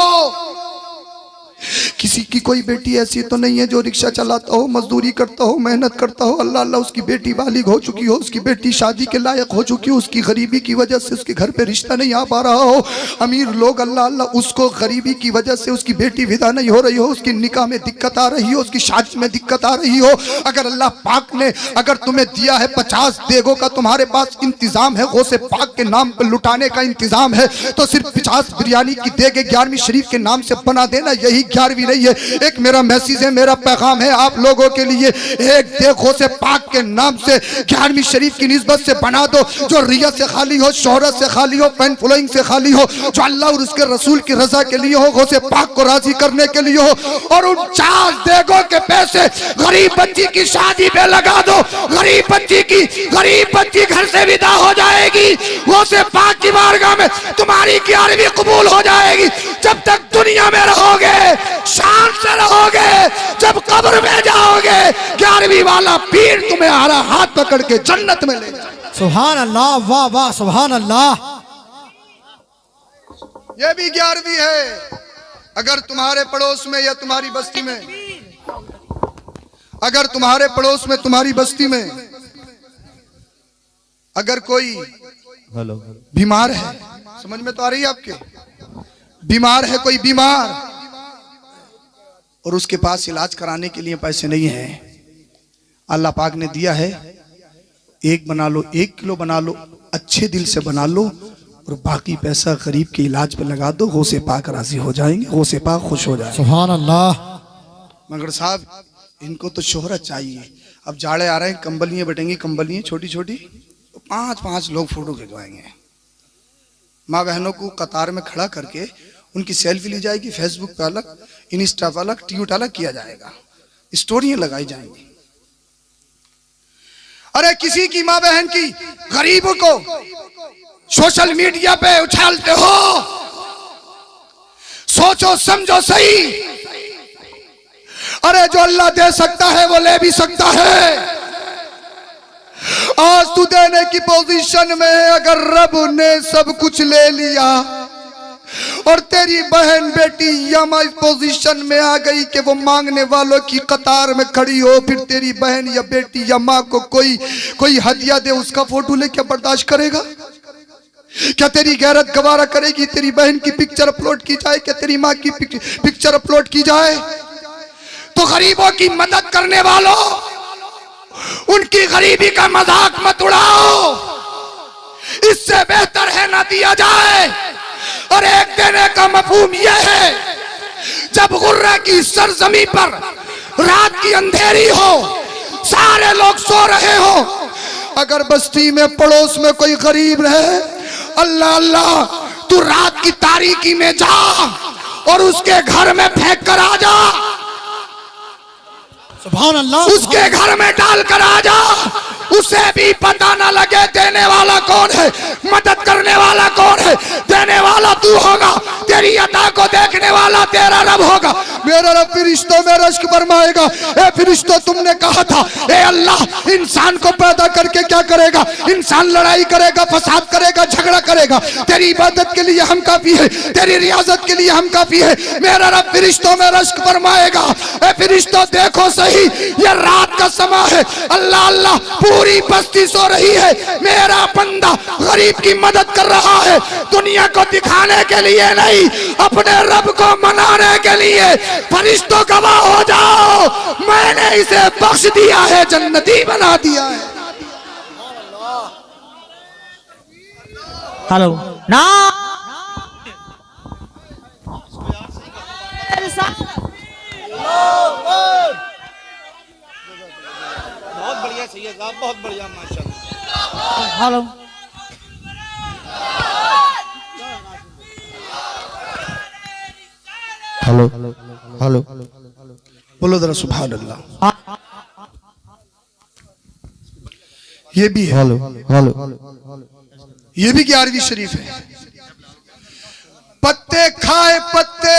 Speaker 1: किसी की कोई बेटी ऐसी तो नहीं है जो रिक्शा चलाता हो, मजदूरी करता हो, मेहनत करता हो, अल्लाह अल्लाह उसकी बेटी बालिग हो चुकी हो, उसकी बेटी शादी के लायक हो चुकी हो, उसकी गरीबी की वजह से उसके घर पे रिश्ता नहीं आ पा रहा हो। अमीर लोग अल्लाह अल्लाह उसको गरीबी की वजह से उसकी बेटी विदा नहीं हो रही हो, उसकी निकाह में दिक्कत आ रही हो, उसकी शादी में दिक्कत आ रही हो। अगर अल्लाह पाक ने अगर तुम्हें दिया है 50 देगों का तुम्हारे पास इंतजाम है, गौसे पाक के नाम पर लुटाने का इंतजाम है, तो सिर्फ 50 बिरयानी की देगे 11वीं शरीफ के नाम से बना देना, यही 11वीं नहीं नहीं है। एक मेरा मैसेज है, मेरा पैगाम है आप लोगों के लिए। एक देखो से पाक के नाम से 11वीं शरीफ की निस्बत से बना दो, जो रिया से खाली हो, शोहरत से खाली हो, फैन फॉलोइंग से खाली हो, जो अल्लाह और उसके रसूल की रजा के लिए हो, गौसे पाक को राजी करने के लिए हो। और उन 4 देगों के पैसे गरीब बच्ची की शादी पे लगा दो। गरीब बच्ची घर से विदा हो जाएगी, गौसे पाक की बारगाह में तुम्हारी 11वीं कबूल हो जाएगी। जब तक दुनिया में रहोगे शान से रहोगे, जब कब्र में जाओगे 11वीं वाला पीर तुम्हें हरा हाथ पकड़ के जन्नत में ले जाए।
Speaker 3: सुभान अल्लाह, वाह वाह, सुभान अल्लाह।
Speaker 1: ये भी 11वीं है। अगर तुम्हारे पड़ोस में या तुम्हारी बस्ती में, अगर तुम्हारे पड़ोस में तुम्हारी बस्ती में अगर कोई बीमार है, समझ में तो आ रही है आपके, बीमार है कोई बीमार, और उसके पास इलाज कराने के लिए पैसे नहीं है, अल्लाह पाक ने दिया है, एक बना लो, 1 किलो बना लो, अच्छे दिल से बना लो, और बाकी पैसा गरीब के इलाज पे लगा दो। गौसे पाक राजी हो जाएंगे, गौसे पाक खुश हो जाएंगे।
Speaker 3: सुभान अल्लाह।
Speaker 1: मगर साहब इनको तो शोहरत चाहिए। अब जाड़े आ रहे हैं, कंबलियां बटेंगी, कंबलियां छोटी छोटी, 5-5 लोग फोटो खिंचवाएंगे। माँ बहनों को कतार में खड़ा करके उनकी सेल्फी ली जाएगी, फेसबुक पे अलग, इंस्टा पे अलग, ट्वीट अलग किया जाएगा, स्टोरियां लगाई जाएंगी। अरे किसी की माँ बहन की गरीब को सोशल मीडिया पे उछालते हो, सोचो समझो सही। अरे जो अल्लाह दे सकता है वो ले भी सकता है। आज तू देने की पोजीशन में है, अगर रब ने सब कुछ ले लिया और तेरी बहन बेटी यमा इस पोजीशन में आ गई कि वो मांगने वालों की कतार में खड़ी हो, फिर तेरी बहन या बेटी या माँ को कोई हदिया दे, उसका फोटो लेके बर्दाश्त करेगा? क्या तेरी गैरत गवारा करेगी तेरी बहन की पिक्चर अपलोड की जाए? क्या तेरी माँ की पिक्चर अपलोड की जाए? तो गरीबों की मदद करने वालों, उनकी गरीबी का मजाक मत उड़ाओ। इससे बेहतर है ना दिया जाए। और एक देने का मफहूम यह है, जब गुर्रा की सरजमी पर रात की अंधेरी हो, सारे लोग सो रहे हो, अगर बस्ती में पड़ोस में कोई गरीब रहे, अल्लाह अल्लाह तू रात की तारीकी में जा और उसके घर में फेंक कर आ जा,
Speaker 3: सुभान अल्लाह।
Speaker 1: उसके घर में डाल कर आ जा, उसे भी पता ना लगे देने वाला कौन है, मदद करने वाला कौन है। देने वाला तू होगा, तेरी अता को देखने वाला तेरा रब होगा। मेरा रब फरिश्तों में रश्क फरमाएगा, ए फरिश्तों तुमने कहा था, ए अल्लाह इंसान को पैदा करके क्या करेगा? इंसान लड़ाई करेगा, फसाद करेगा, झगड़ा करेगा। तेरी इबादत के लिए हम काफी है, तेरी रियाजत के लिए हम काफी है। मेरा रब फरिश्तों में रश्क फरमाएगा, ए फरिश्तों देखो सही, ये रात का समय है, अल्लाह अल्लाह पूरी बस्ती सो रही है, मेरा बंदा गरीब की मदद कर रहा है, दुनिया को दिखाने के लिए नहीं, अपने रब को मनाने के लिए। फरिश्तों गवाह हो जाओ, मैंने इसे बख्श दिया है, जन्नती बना दिया है।
Speaker 5: हेलो ना
Speaker 6: बहुत बढ़िया सही है साहब, बहुत बढ़िया माशाल्लाह।
Speaker 5: हेलो
Speaker 3: हेलो हेलो
Speaker 1: बोलो जरा सुभान अल्लाह। ये भी है,
Speaker 3: हेलो हेलो
Speaker 1: ये भी 11वीं शरीफ है। पत्ते खाए पत्ते,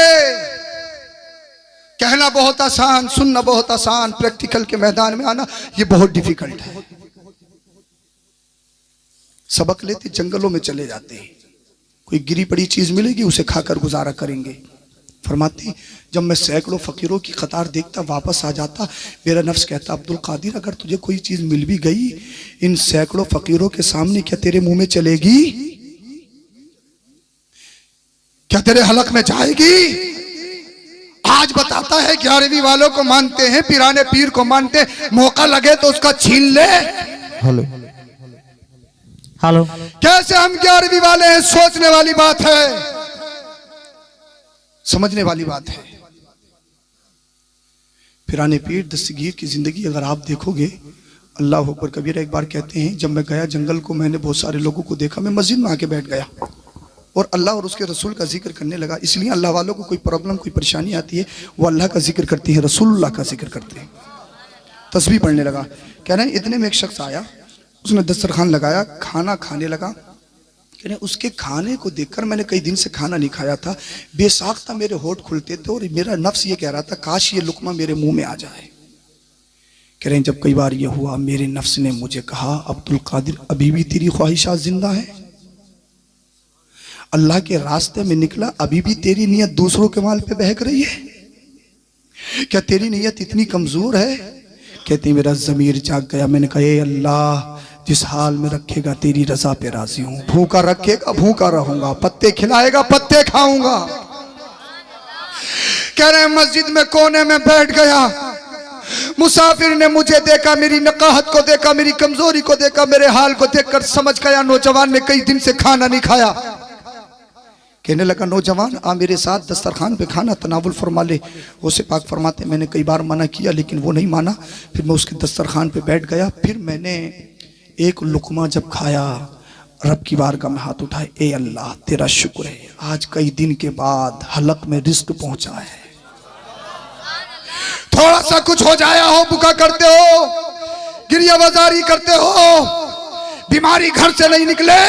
Speaker 1: कहना बहुत आसान, सुनना बहुत आसान, प्रैक्टिकल के मैदान में आना ये बहुत डिफिकल्ट है। सबक लेते जंगलों में चले जाते हैं, कोई गिरी पड़ी चीज मिलेगी उसे खाकर गुजारा करेंगे। फरमाती जब मैं सैकड़ों फकीरों की कतार देखता वापस आ जाता, मेरा नफ्स कहता अब्दुल कादिर अगर तुझे कोई चीज मिल भी गई इन सैकड़ों फकीरों के सामने क्या तेरे मुंह में चलेगी? क्या तेरे हलक में जाएगी? आज बताता है 11वीं वालों को मानते हैं, पिराने पीर को मानते हैं, मौका लगे तो उसका छीन ले।
Speaker 3: हेलो
Speaker 5: हेलो
Speaker 1: कैसे हम 11वीं वाले हैं? सोचने वाली बात है, समझने वाली बात है। पिराने पीर दस्तगीर की ज़िंदगी अगर आप देखोगे, अल्लाह अकबर कबीर। एक बार कहते हैं जब मैं गया जंगल को, मैंने बहुत सारे लोगों को देखा, मैं मस्जिद में आके बैठ गया और अल्लाह और उसके रसूल का जिक्र करने लगा। इसलिए अल्लाह वालों को कोई प्रॉब्लम कोई परेशानी आती है, वो अल्लाह का जिक्र करते हैं, रसूलुल्लाह का जिक्र करते हैं। तस्बीह पढ़ने लगा। कह रहे हैं इतने में एक शख्स आया, उसने दस्तरखान लगाया, खाना खाने लगा। कह रहे उसके खाने को देखकर, मैंने कई दिन से खाना नहीं खाया था, बेसाख्ता मेरे होठ खुलते थे और मेरा नफ्स ये कह रहा था काश ये लुकमा मेरे मुंह में आ जाए। कह रहे हैं जब कई बार ये हुआ, मेरे नफ्स ने मुझे कहा अब्दुल कादिर अभी भी तेरी ख्वाहिशात जिंदा है, अल्लाह के रास्ते में निकला, अभी भी तेरी नीयत दूसरों के माल पे बहक रही है, क्या तेरी नीयत इतनी कमजोर है? कहती मेरा ज़मीर जाग गया। मैंने कहा ए अल्लाह, जिस हाल में रखेगा तेरी रजा पे राजी हूं, भूखा रखेगा भूखा रहूंगा, पत्ते खिलाएगा पत्ते खाऊंगा। कह रहे मस्जिद में कोने में बैठ गया, मुसाफिर ने मुझे देखा, मेरी नकाहत को देखा, मेरी कमजोरी को देखा, मेरे हाल को देखकर समझ गया नौजवान ने कई दिन से खाना नहीं खाया। कहने लगा नौजवान आ मेरे साथ दस्तरखान पे खाना तनावुल फरमा ले। उसे पाक फरमाते मैंने कई बार मना किया लेकिन वो नहीं माना। फिर मैं उसके दस्तरखान पे बैठ गया। फिर मैंने एक लुकमा जब खाया, रब की बारगाह में हाथ उठाए, ए अल्लाह तेरा शुक्र है, आज कई दिन के बाद हलक में रिस्क पहुंचा है। थोड़ा सा कुछ हो जाया हो, बुका करते हो, गिरिया बाजारी करते हो, बीमारी घर से नहीं निकले।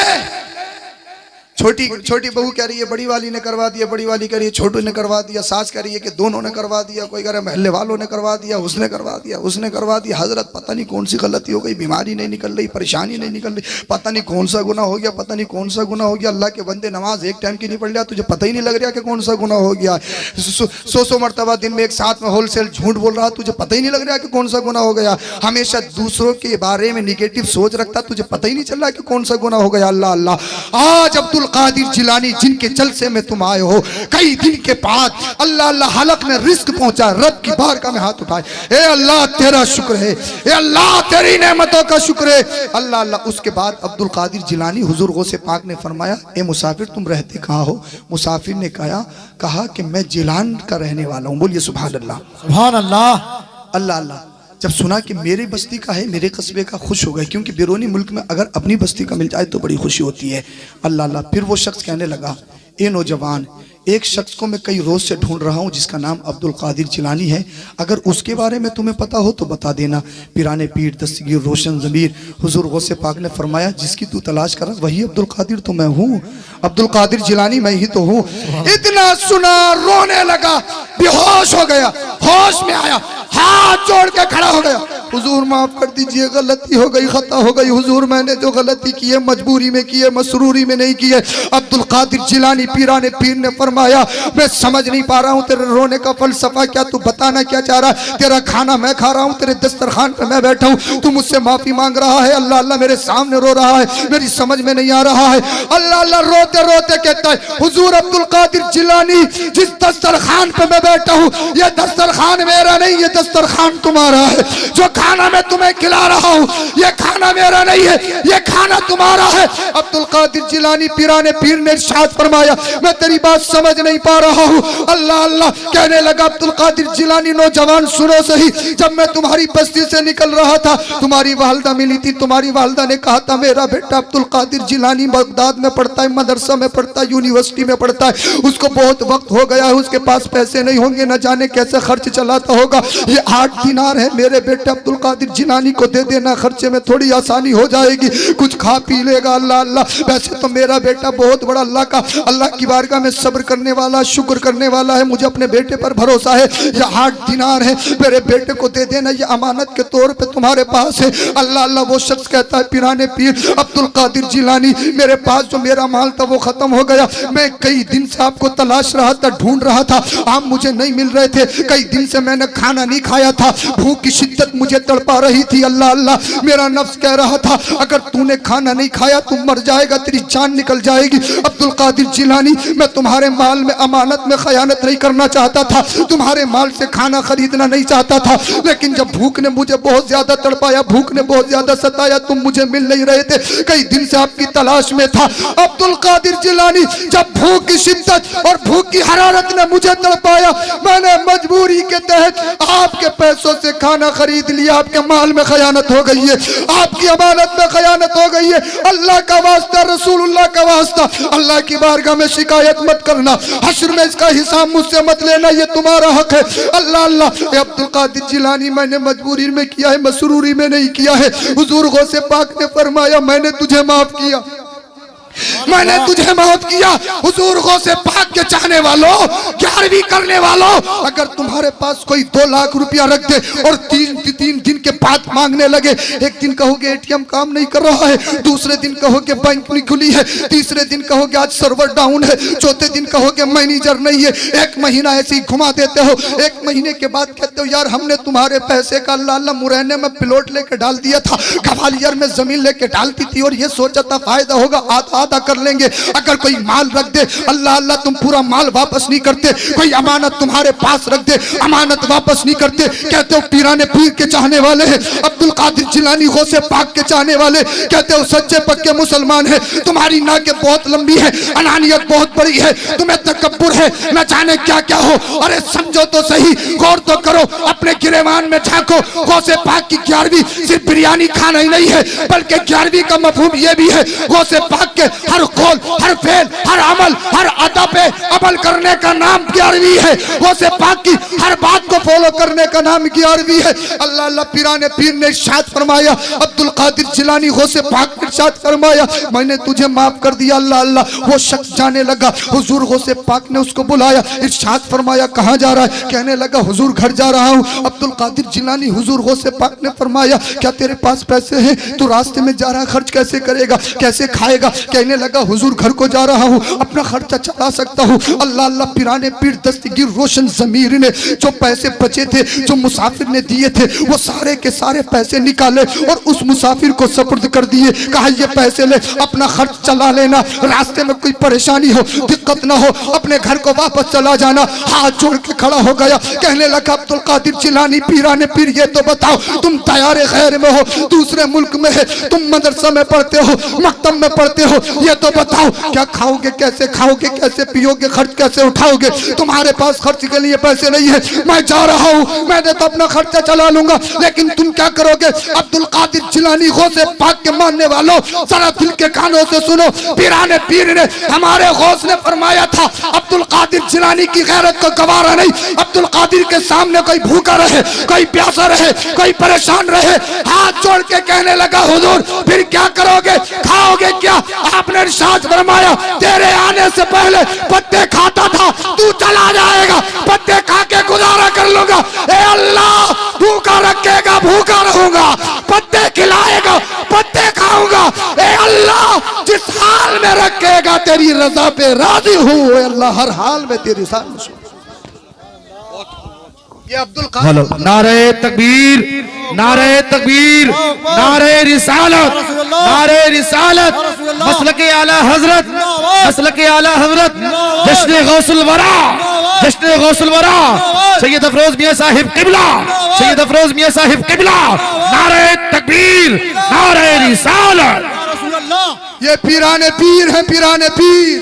Speaker 1: छोटी बहू कह रही है बड़ी वाली ने करवा दिया, बड़ी वाली कह रही है छोटू ने करवा दिया, सास कह रही है कि दोनों ने करवा दिया, कोई कह रहा है महल्ले वालों ने करवा दिया, उसने करवा दिया, उसने करवा दिया। हजरत पता नहीं कौन सी गलती हो गई, बीमारी नहीं निकल रही, परेशानी नहीं निकल रही, पता नहीं कौन सा गुनाह हो गया, पता नहीं कौन सा गुनाह हो गया। अल्लाह के बंदे नमाज एक टाइम की नहीं पढ़ लिया, तुझे पता ही नहीं लग रहा कि कौन सा गुनाह हो गया। 100 मरतबा दिन में एक साथ में होलसेल झूठ बोल रहा, तुझे पता ही नहीं लग रहा कि कौन सा गुनाह हो गया। हमेशा दूसरों के बारे में निगेटिव सोच रखता, तुझे पता ही नहीं चल रहा कि कौन सा गुनाह हो गया। अल्लाह अल्लाह, आज अब्दुल कादिर जिलानी जिनके जलसे में तुम आए हो, कई दिन के बाद अल्लाह अल्लाह हलक में रिस्क पहुंचा, रब की बारगाह में हाथ उठाए, ए अल्लाह तेरा शुक्र है, ए अल्लाह तेरी नेमतों का शुक्र है। अल्लाह अल्लाह। उसके बाद अब्दुल कादिर जिलानी हुजूर गौसे पाक ने फरमाया, ए मुसाफिर तुम रहते कहाँ हो? मुसाफिर ने कहा कि मैं जिलान का रहने वाला हूँ। बोलिए सुभान अल्लाह,
Speaker 3: सुभान अल्लाह।
Speaker 1: अल्लाह अल्लाह। जब सुना कि मेरी बस्ती का है, मेरे कस्बे का, खुश हो गए, क्योंकि बैरूनी मुल्क में अगर अपनी बस्ती का मिल जाए तो बड़ी खुशी होती है। अल्लाह अल्लाह। फिर वो शख्स कहने लगा, ए नौजवान, एक शख्स को मैं कई रोज से ढूंढ रहा हूँ जिसका नाम अब्दुल कादिर जिलानी है, अगर उसके बारे में तुम्हें पता हो तो बता देना। पिराने पीर दस्तगीर रोशन ज़मीर हुजूर गौसे पाक ने फरमाया, जिसकी तू तलाश कर वही अब्दुल कादिर तो मैं हूँ, अब्दुल कादिर जिलानी मैं ही तो हूँ। इतना सुना रोने लगा, बेहोश हो गया, होश में आया, हाथ जोड़ के खड़ा हो गया, हुजूर माफ कर दीजिए, गलती हो गई, खता हो गई हुजूर, मैंने जो गलती की है मजबूरी में की है, मसरूरी में नहीं की है। अब्दुल कादिर जिलानी पिराने पीर ने फरमाया, मैं समझ नहीं पा रहा हूँ तेरे रोने का फलसफा क्या, तू बताना क्या चाह रहा है? तेरा खाना मैं खा रहा हूँ, तेरे दस्तरखान पे मैं बैठा हूँ, तू मुझसे माफी मांग रहा है, अल्लाह अल्लाह मेरे सामने रो रहा है, मेरी समझ में नहीं आ रहा है। अल्लाह अल्लाह रोते रोते कहता है, हुजूर अब्दुल कादिर जिलानी, जिस दस्तरखान पे मैं बैठा हूँ ये दस्तरखान मेरा नहीं, ये दस्तरखान तुम्हारा है। जो खाना मैं तुम्हें खिला रहा हूँ ये खाना मेरा नहीं है, ये खाना तुम्हारा है। अब्दुल कादिर जिलानी पिराने पीर ने इरशाद फरमाया, मैं तेरी बात समझ नहीं पा रहा हूँ। अल्लाह अल्लाह। कहने लगा अब्दुल कादिर जिलानी, नौजवान सुनो सही, जब मैं तुम्हारी बस्ती से निकल रहा था तुम्हारी वालदा मिली थी, तुम्हारी वालदा ने कहा था मेरा बेटा अब्दुल कादिर जिलानी बगदाद में पढ़ता है, मदरसा में पढ़ता है, यूनिवर्सिटी में पढ़ता है, उसको बहुत वक्त हो गया है, उसके पास पैसे नहीं होंगे, न जाने कैसे खर्च चलाता होगा, ये 8 दिनार है, मेरे बेटे अब्दुल कादिर जिलानी को दे देना, खर्चे में थोड़ी आसानी हो जाएगी, कुछ खा पी लेगा। अल्लाह अल्लाह। वैसे तो मेरा बेटा बहुत बड़ा अल्लाह की बारगाह में सब्र करने वाला, शुक्र करने वाला है, मुझे अपने बेटे पर भरोसा है, ये 8 दिनार है, मेरे बेटे को दे देना, ये अमानत के तौर पे तुम्हारे पास है। अल्लाह अल्लाह। वो शख्स कहता है, पिराने पीर अब्दुल कादिर जिलानी, मेरे पास जो मेरा माल था वो खत्म हो गया, मैं कई दिन से आपको तलाश रहा था, ढूंढ रहा था, आप मुझे नहीं मिल रहे थे, कई दिन से मैंने खाना नहीं खाया था, भूख की शिद्दत मुझे तुझे तड़पा रही थी। अल्लाह अल्लाह, मेरा नफ्स कह रहा था अगर तूने खाना नहीं खाया तू मर जाएगा, तेरी जान निकल जाएगी। अब्दुल कादिर जिलानी, मैं तुम्हारे माल में अमानत में खयानत नहीं करना चाहता था, तुम्हारे माल से खाना खरीदना नहीं चाहता था, लेकिन जब भूख ने मुझे बहुत ज्यादा तड़पाया, भूख ने बहुत ज्यादा सताया, तुम मुझे मिल नहीं रहे थे, कई दिन से आपकी तलाश में था। अब्दुल कादिर जिलानी, जब भूख की शिद्दत और भूख की हरारत ने मुझे तड़पाया, मैंने मजबूरी के तहत आपके पैसों से खाना खरीद लिया। आपके माल में खयानत हो गई है, आपकी अमानत में खयानत हो गई है। अल्लाह का वास्ता, रसूलुल्लाह का वास्ता, अल्लाह की बारगाह में शिकायत मत करना, हश्र में इसका हिसाब मुझसे मत लेना, ये तुम्हारा हक है। अल्लाह अल्लाह, अब्दुल कादिर जिलानी, मैंने मजबूरी में किया है, मसरूरी में नहीं किया है। हुजूर गौसे पाक ने फरमाया मैंने तुझे माफ किया, मैंने तुझे माफ किया। हुजूर गौसे पाक के चाहने वालों, 11वीं करने वालों, अगर तुम्हारे पास कोई 2 लाख रुपया रख दे और 3 दिन के बाद मांगने लगे, एक दिन कहोगे एटीएम काम नहीं कर रहा है, दूसरे दिन कहोगे बैंक नहीं खुली है, तीसरे दिन कहोगे आज सर्वर डाउन है, चौथे दिन कहोगे मैनेजर नहीं है, 1 महीना ऐसे ही घुमा देते हो। 1 महीने के बाद कहते हो यार हमने तुम्हारे पैसे का अल्लाह अल्लाह मुरैने में प्लॉट लेके डाल दिया था, ग्वालियर में जमीन लेके डालती थी और ये सोचा था फायदा होगा, आधा कर लेंगे। अगर कोई माल रख दे, अल्लाह अल्लाह तुम पूरा माल वापस नहीं करते। कोई अमानत तुम्हारे पास रख दे, अमानत वापस नहीं करते। कहते हो पीराने पीर के चाहने वाले हैं, अब्दुल कादिर जिलानी गौसे पाक के चाहने वाले, कहते हो सच्चे पक्के मुसलमान है। तुम्हारी नाकें बहुत लंबी है, अनानियत बहुत बड़ी है, तुम्हें तकब्बुर है, न जाने क्या क्या हो। अरे समझो तो सही, गौर तो करो, अपने गिरेवान में झांको। गौसे पाक की 11वीं सिर्फ बिरयानी खाना ही नहीं है, बल्कि 11वीं का मफहूम यह भी है, गौसे पाक के हर कौल, हर फेल, हर अमल, हर अदा पे अमल करने का नाम 11वीं है। गौसे पाक की हर बात को फॉलो करने का नाम 11वीं है। अल्लाह अल्लाह, पीराने पीर ने इरशाद फरमाया, अब्दुल कादिर जिलानी गौसे पाक ने इरशाद फरमाया मैंने तुझे माफ कर दिया। अल्लाह अल्लाह, वो शख्स जाने लगा, हुजूर गौसे पाक ने उसको बुलाया, इरशाद फरमाया कहाँ जा रहा है? कहने लगा हुजूर घर जा रहा हूँ। अब्दुल कादिर जिलानी, हुजूर गौसे पाक ने फरमाया क्या तेरे पास पैसे हैं? तू रास्ते में जा रहा, खर्च कैसे करेगा, कैसे खाएगा? कहने लगा हुजूर घर को जा रहा हूँ, अपना खर्चा चला सकता हूँ। अल्लाह अल्लाह, पिराने पीर दस्तगीर रोशन जमीर ने जो पैसे बचे थे, जो मुसाफिर ने दिए थे, वो सारे के सारे पैसे निकाले और उस मुसाफिर को सपुर्द कर दिए। कहा ये पैसे ले, अपना खर्च चला लेना, रास्ते में कोई परेशानी हो, दिक्कत ना हो, अपने घर को वापस चला जाना। हाथ जोड़ के खड़ा हो गया, कहने लगा अब्दुल कादिर जिलानी, पीराने पीर ये तो बताओ, तुम तैयार खैर में हो, दूसरे मुल्क में है, तुम मदरसा में पढ़ते हो, मकतब में पढ़ते हो, ये तो बताओ क्या खाओगे, कैसे खाओगे, कैसे पियोगे, खर्च कैसे उठाओगे? तुम्हारे पास खर्च के लिए पैसे नहीं है। मैं जा रहा हूँ, मैंने तो अपना खर्चा चला लूंगा, लेकिन तुम क्या करोगे? अब्दुल कादिर जिलानी गौसे पाक के मानने वालों, जरा दिल के कानों से सुनो, पीराने पीर ने, हमारे गौस ने फरमाया था अब्दुल कादिर जिलानी की गैरत को गवारा नहीं। अब्दुल कादिर के सामने कोई भूखा रहे, कोई प्यासा रहे, कोई परेशान रहे, हाथ जोड़ के कहने लगा हुजूर फिर क्या करोगे, खाओगे क्या? आपने इरशाद फरमाया तेरे आने से पहले पत्ते खाता था, तू चला जाएगा, पत्ते खा के गुजारा कर लूंगा। ए अल्लाह, भूखा रखेगा, भूखा रहूंगा, पत्ते खिलाएगा, पत्ते खाऊंगा। ए अल्लाह, जिस हाल में रखेगा तेरी रजा पे राजी हूँ। ए अल्लाह, हर हाल में तेरी साथ। ये अब्दुल
Speaker 2: हेलो, नारे तकबीर, नारे तकबीर, नारे रिसालत, नारे रिसालत, मसलके आला हजरत, मसलके आला हजरत, जश्न गौसुल वरा, जश्न गौसुल वरा, सैयद अफरोज मियां साहिब किबला, सैयद अफरोज मियां साहिब किबला। नारे तकबीर, नारे रिसालत।
Speaker 1: ये पीराने पीर हैं, पीराने पीर।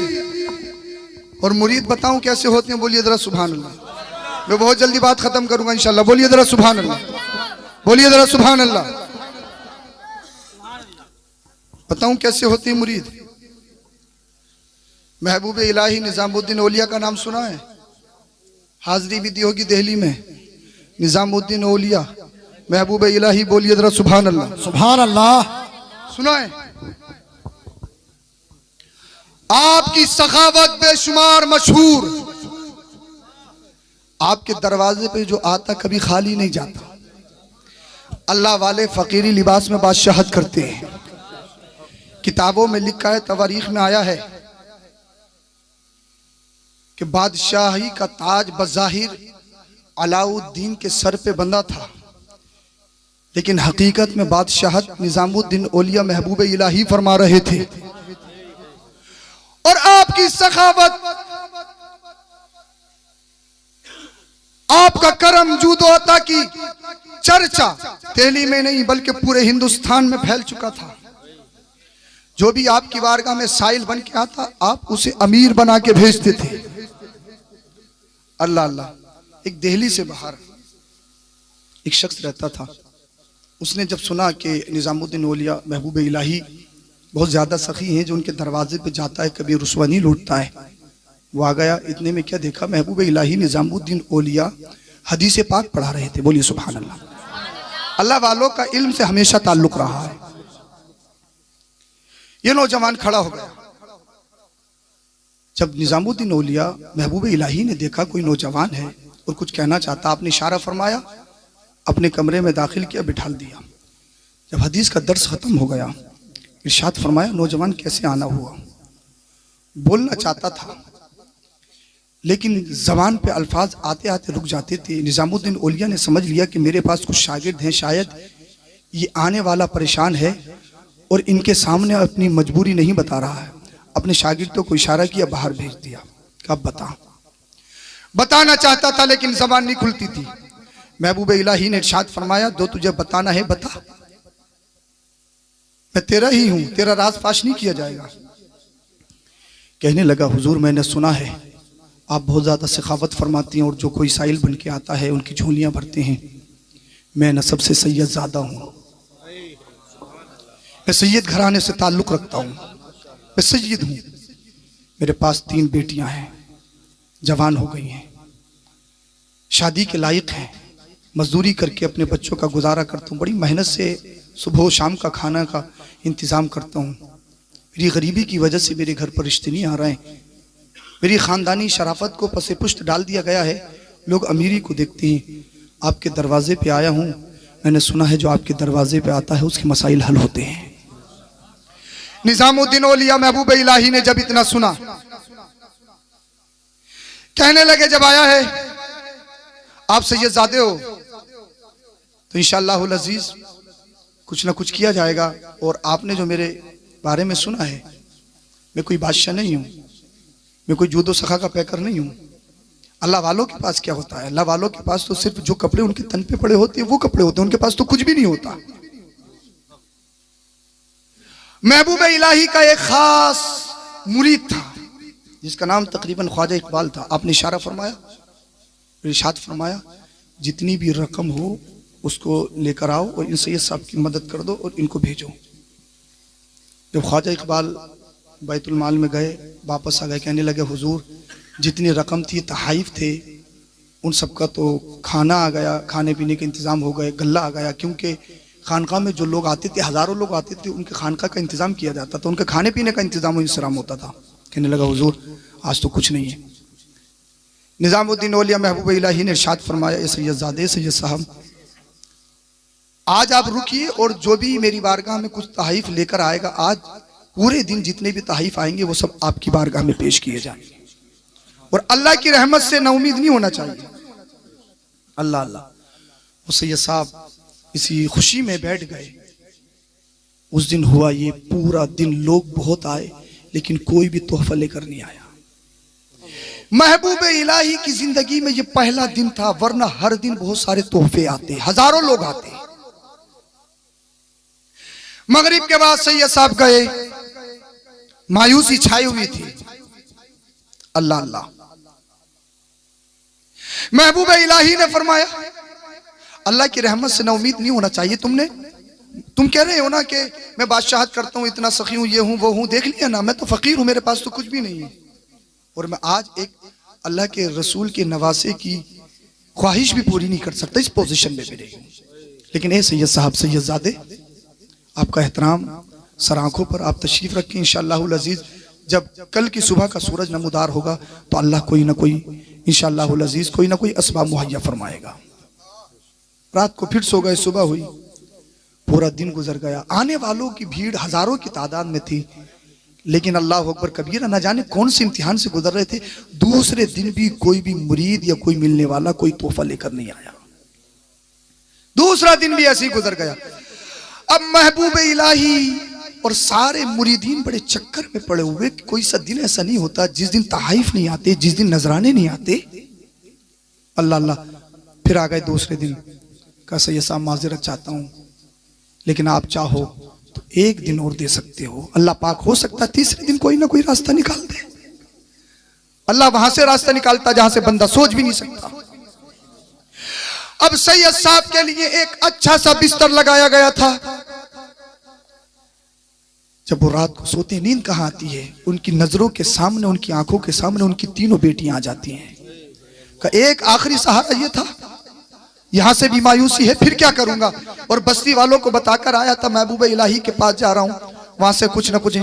Speaker 1: और मुरीद बताऊं कैसे होते हैं? बोलिए जरा सुभान अल्लाह। मैं बहुत जल्दी बात खत्म करूंगा इंशाल्लाह। बोलिए जरा सुभान अल्लाह, बोलिए जरा सुभान अल्लाह। बताऊं कैसे होती है मुरीद? महबूब इलाही निजामुद्दीन औलिया का नाम सुना है? हाजिरी भी दी होगी दिल्ली में। निजामुद्दीन औलिया, महबूब इलाही, बोलिए जरा सुभान अल्लाह,
Speaker 3: सुभान अल्लाह।
Speaker 1: सुना है? आपकी सखावत बेशुमार मशहूर, आपके दरवाजे पे जो आता कभी खाली नहीं जाता। अल्लाह वाले फकीरी लिबास में बादशाहत करते हैं। किताबों में लिखा है, तवारीख में आया है कि बादशाही का ताज बज़ाहिर अलाउद्दीन के सर पे बंधा था। लेकिन हकीकत में बादशाहत निजामुद्दीन औलिया महबूब इलाही फरमा रहे थे। और आपकी सखावत, आपका करम, जूदो अता की चर्चा दिल्ली में नहीं बल्कि पूरे हिंदुस्तान में फैल चुका था। जो भी आपकी वारगाह में साइल बन के आता, आप उसे अमीर बना के भेजते थे। अल्लाह अल्लाह। एक दिल्ली से बाहर एक शख्स रहता था। उसने जब सुना कि निजामुद्दीन औलिया महबूब इलाही बहुत ज़्यादा सखी हैं, जो उनके दरवाजे पे जाता है कभी रुसवा नहीं लूटता है, वो आ गया। इतने में क्या देखा, महबूब इलाही निजामुद्दीन औलिया हदीस पाक पढ़ा रहे थे। बोलिए सुभान अल्लाह। अल्लाह वालों का इल्म से हमेशा ताल्लुक रहा है। ये नौजवान खड़ा हो गया। जब निजामुद्दीन औलिया महबूब इलाही ने देखा कोई नौजवान है और कुछ कहना चाहता, आपने इशारा फरमाया, अपने कमरे में दाखिल किया, बिठा दिया। जब हदीस का दर्स खत्म हो गया, इरशाद फरमाया, नौजवान कैसे आना हुआ। बोलना चाहता था लेकिन जबान पे अल्फाज आते आते रुक जाते थे। निजामुद्दीन औलिया ने समझ लिया कि मेरे पास कुछ शागिर्द हैं, शायद ये आने वाला परेशान है और इनके सामने अपनी मजबूरी नहीं बता रहा है। अपने शागिर्दों को इशारा किया, बाहर भेज दिया। कब बताना चाहता था लेकिन जबान नहीं खुलती थी। महबूब इलाही ने इरशाद फरमाया, जो तुझे बताना है बता, मैं तेरा ही हूं, तेरा राज फाश नहीं किया जाएगा। कहने लगा, हुजूर मैंने सुना है आप बहुत ज्यादा सखावत फरमाती हैं और जो कोई साइल बन के आता है उनकी झोलियां भरते हैं। मैं नसब से सैयद ज़ादा हूं, मैं सैयद घराने से ताल्लुक रखता हूं, मैं सैयद हूं। मेरे पास 3 बेटियां हैं, जवान हो गई हैं, शादी के लायक हैं। मजदूरी करके अपने बच्चों का गुजारा करता हूँ। बड़ी मेहनत से सुबह शाम का खाना का इंतज़ाम करता हूँ। मेरी गरीबी की वजह से मेरे घर पर रिश्ते नहीं आ रहे हैं। मेरी ख़ानदानी शराफत को पसे पुष्ट डाल दिया गया है। लोग अमीरी को देखते हैं। आपके दरवाजे पे आया हूँ, मैंने सुना है जो आपके दरवाजे पे आता है उसके मसाइल हल होते हैं। निजामुद्दीन औलिया महबूब इलाही ने जब इतना सुना, कहने लगे, जब आया है आप सैयदजादे हो तो इंशाअल्लाहुल अजीज कुछ ना कुछ किया जाएगा। और आपने जो मेरे बारे में सुना है, मैं कोई बादशाह नहीं हूं, मैं कोई जूदो सखा का पैकर नहीं हूं। अल्लाह वालों के पास क्या होता है, अल्लाह वालों के पास तो सिर्फ जो कपड़े उनके तन पे पड़े होते हैं वो कपड़े होते हैं, उनके पास तो कुछ भी नहीं होता। महबूब इलाही का एक खास मुरीद था जिसका नाम तकरीबन ख्वाजा इकबाल था। आपने इशारा फरमाया, इरशाद फरमाया, जितनी भी रकम हो उसको लेकर आओ और इन सैयद साहब की मदद कर दो और इनको भेजो। जब ख्वाजा इकबाल बैतुल माल में गए, वापस आ गए, कहने लगे, हुजूर जितनी रकम थी, तहाइफ थे, उन सबका तो खाना आ गया, खाने पीने के इंतज़ाम हो गए, गल्ला आ गया। क्योंकि खानका में जो लोग आते थे, हज़ारों लोग आते थे, उनके खानका का इंतज़ाम किया जाता था, उनके खाने पीने का इंतज़ाम इंतजाम होता था। कहने लगा, हुजूर आज तो कुछ नहीं है। निजामुद्दीन औलिया महबूब इलाही ने इरशाद फरमाया, ए सैयदजादे, सैयद साहब, आज आप रुकिए और जो भी मेरी बारगाह में कुछ तहाइफ लेकर आएगा, आज पूरे दिन जितने भी तहाइफ आएंगे वो सब आपकी बारगाह में पेश किए जाएंगे। और अल्लाह की रहमत से ना उम्मीद नहीं होना चाहिए। अल्लाह अल्लाह। वो सैयद साहब इसी खुशी में बैठ गए। उस दिन हुआ ये, पूरा दिन लोग बहुत आए लेकिन कोई भी तोहफा लेकर नहीं आया। महबूब इलाही की जिंदगी में ये पहला दिन था, वरना हर दिन बहुत सारे तोहफे आते, हजारों लोग आते। मगरिब के बाद सैयद साहब गए, मायूसी छाई हुई थी। अल्लाह अल्लाह। महबूब इलाही ने फरमाया, अल्लाह की रहमत से ना उम्मीद नहीं होना चाहिए। तुम कह रहे हो ना कि मैं बादशाहत करता हूं, इतना सखी हूं, ये हूं वो हूं, देख लिया ना, मैं तो फकीर हूं, मेरे पास तो कुछ भी नहीं है। और मैं आज एक अल्लाह के रसूल के नवासे की ख्वाहिश भी पूरी नहीं कर सकता, इस पोजीशन में भी नहीं। लेकिन ए सैयद साहब, सैयदजादे, आपका एहतराम, सर आंखों पर आप तशरीफ रखें। इंशाअल्लाहुल अजीज जब कल की सुबह का सूरज नमूदार होगा तो अल्लाह कोई ना कोई, इंशाअल्लाहुल अजीज कोई ना कोई असबाब मुहैया फरमाएगा। रात को फिर सो गए, सुबह हुई, पूरा दिन गुजर गया। आने वालों की भीड़ हजारों की तादाद में थी, लेकिन अल्लाह अकबर कबीरा, न जाने कौन से इम्तिहान से गुजर रहे थे। दूसरे दिन भी कोई भी मुरीद या कोई मिलने वाला कोई तोहफा लेकर नहीं आया। दूसरा दिन भी ऐसे ही गुजर गया। अब महबूब इलाही और सारे मुरीदीन बड़े चक्कर में पड़े हुए कि कोई सा दिन ऐसा नहीं होता जिस दिन तहाइफ नहीं आते, जिस दिन नजराने नहीं आते। अल्लाह अल्लाह, फिर आ गए दूसरे दिन। कहा सैयद साहब माजरत चाहता हूं, लेकिन आप चाहो तो एक दिन और दे सकते हो। अल्लाह पाक हो सकता है तीसरे दिन कोई ना कोई रास्ता निकाल दे। अल्लाह वहां से रास्ता निकालता जहां से बंदा सोच भी नहीं सकता। अब सैयद साहब के लिए एक अच्छा सा बिस्तर लगाया गया था। जब वो रात को सोते, नींद कहां आती है, उनकी नजरों के सामने, उनकी आंखों के सामने उनकी तीनों बेटियां आ जाती हैं। का एक आखिरी सहारा ये था, यहां से भी मायूसी है, फिर क्या करूंगा। और बस्ती वालों को बताकर आया था महबूब इलाही के पास जा रहा हूं, वहां से कुछ ना कुछ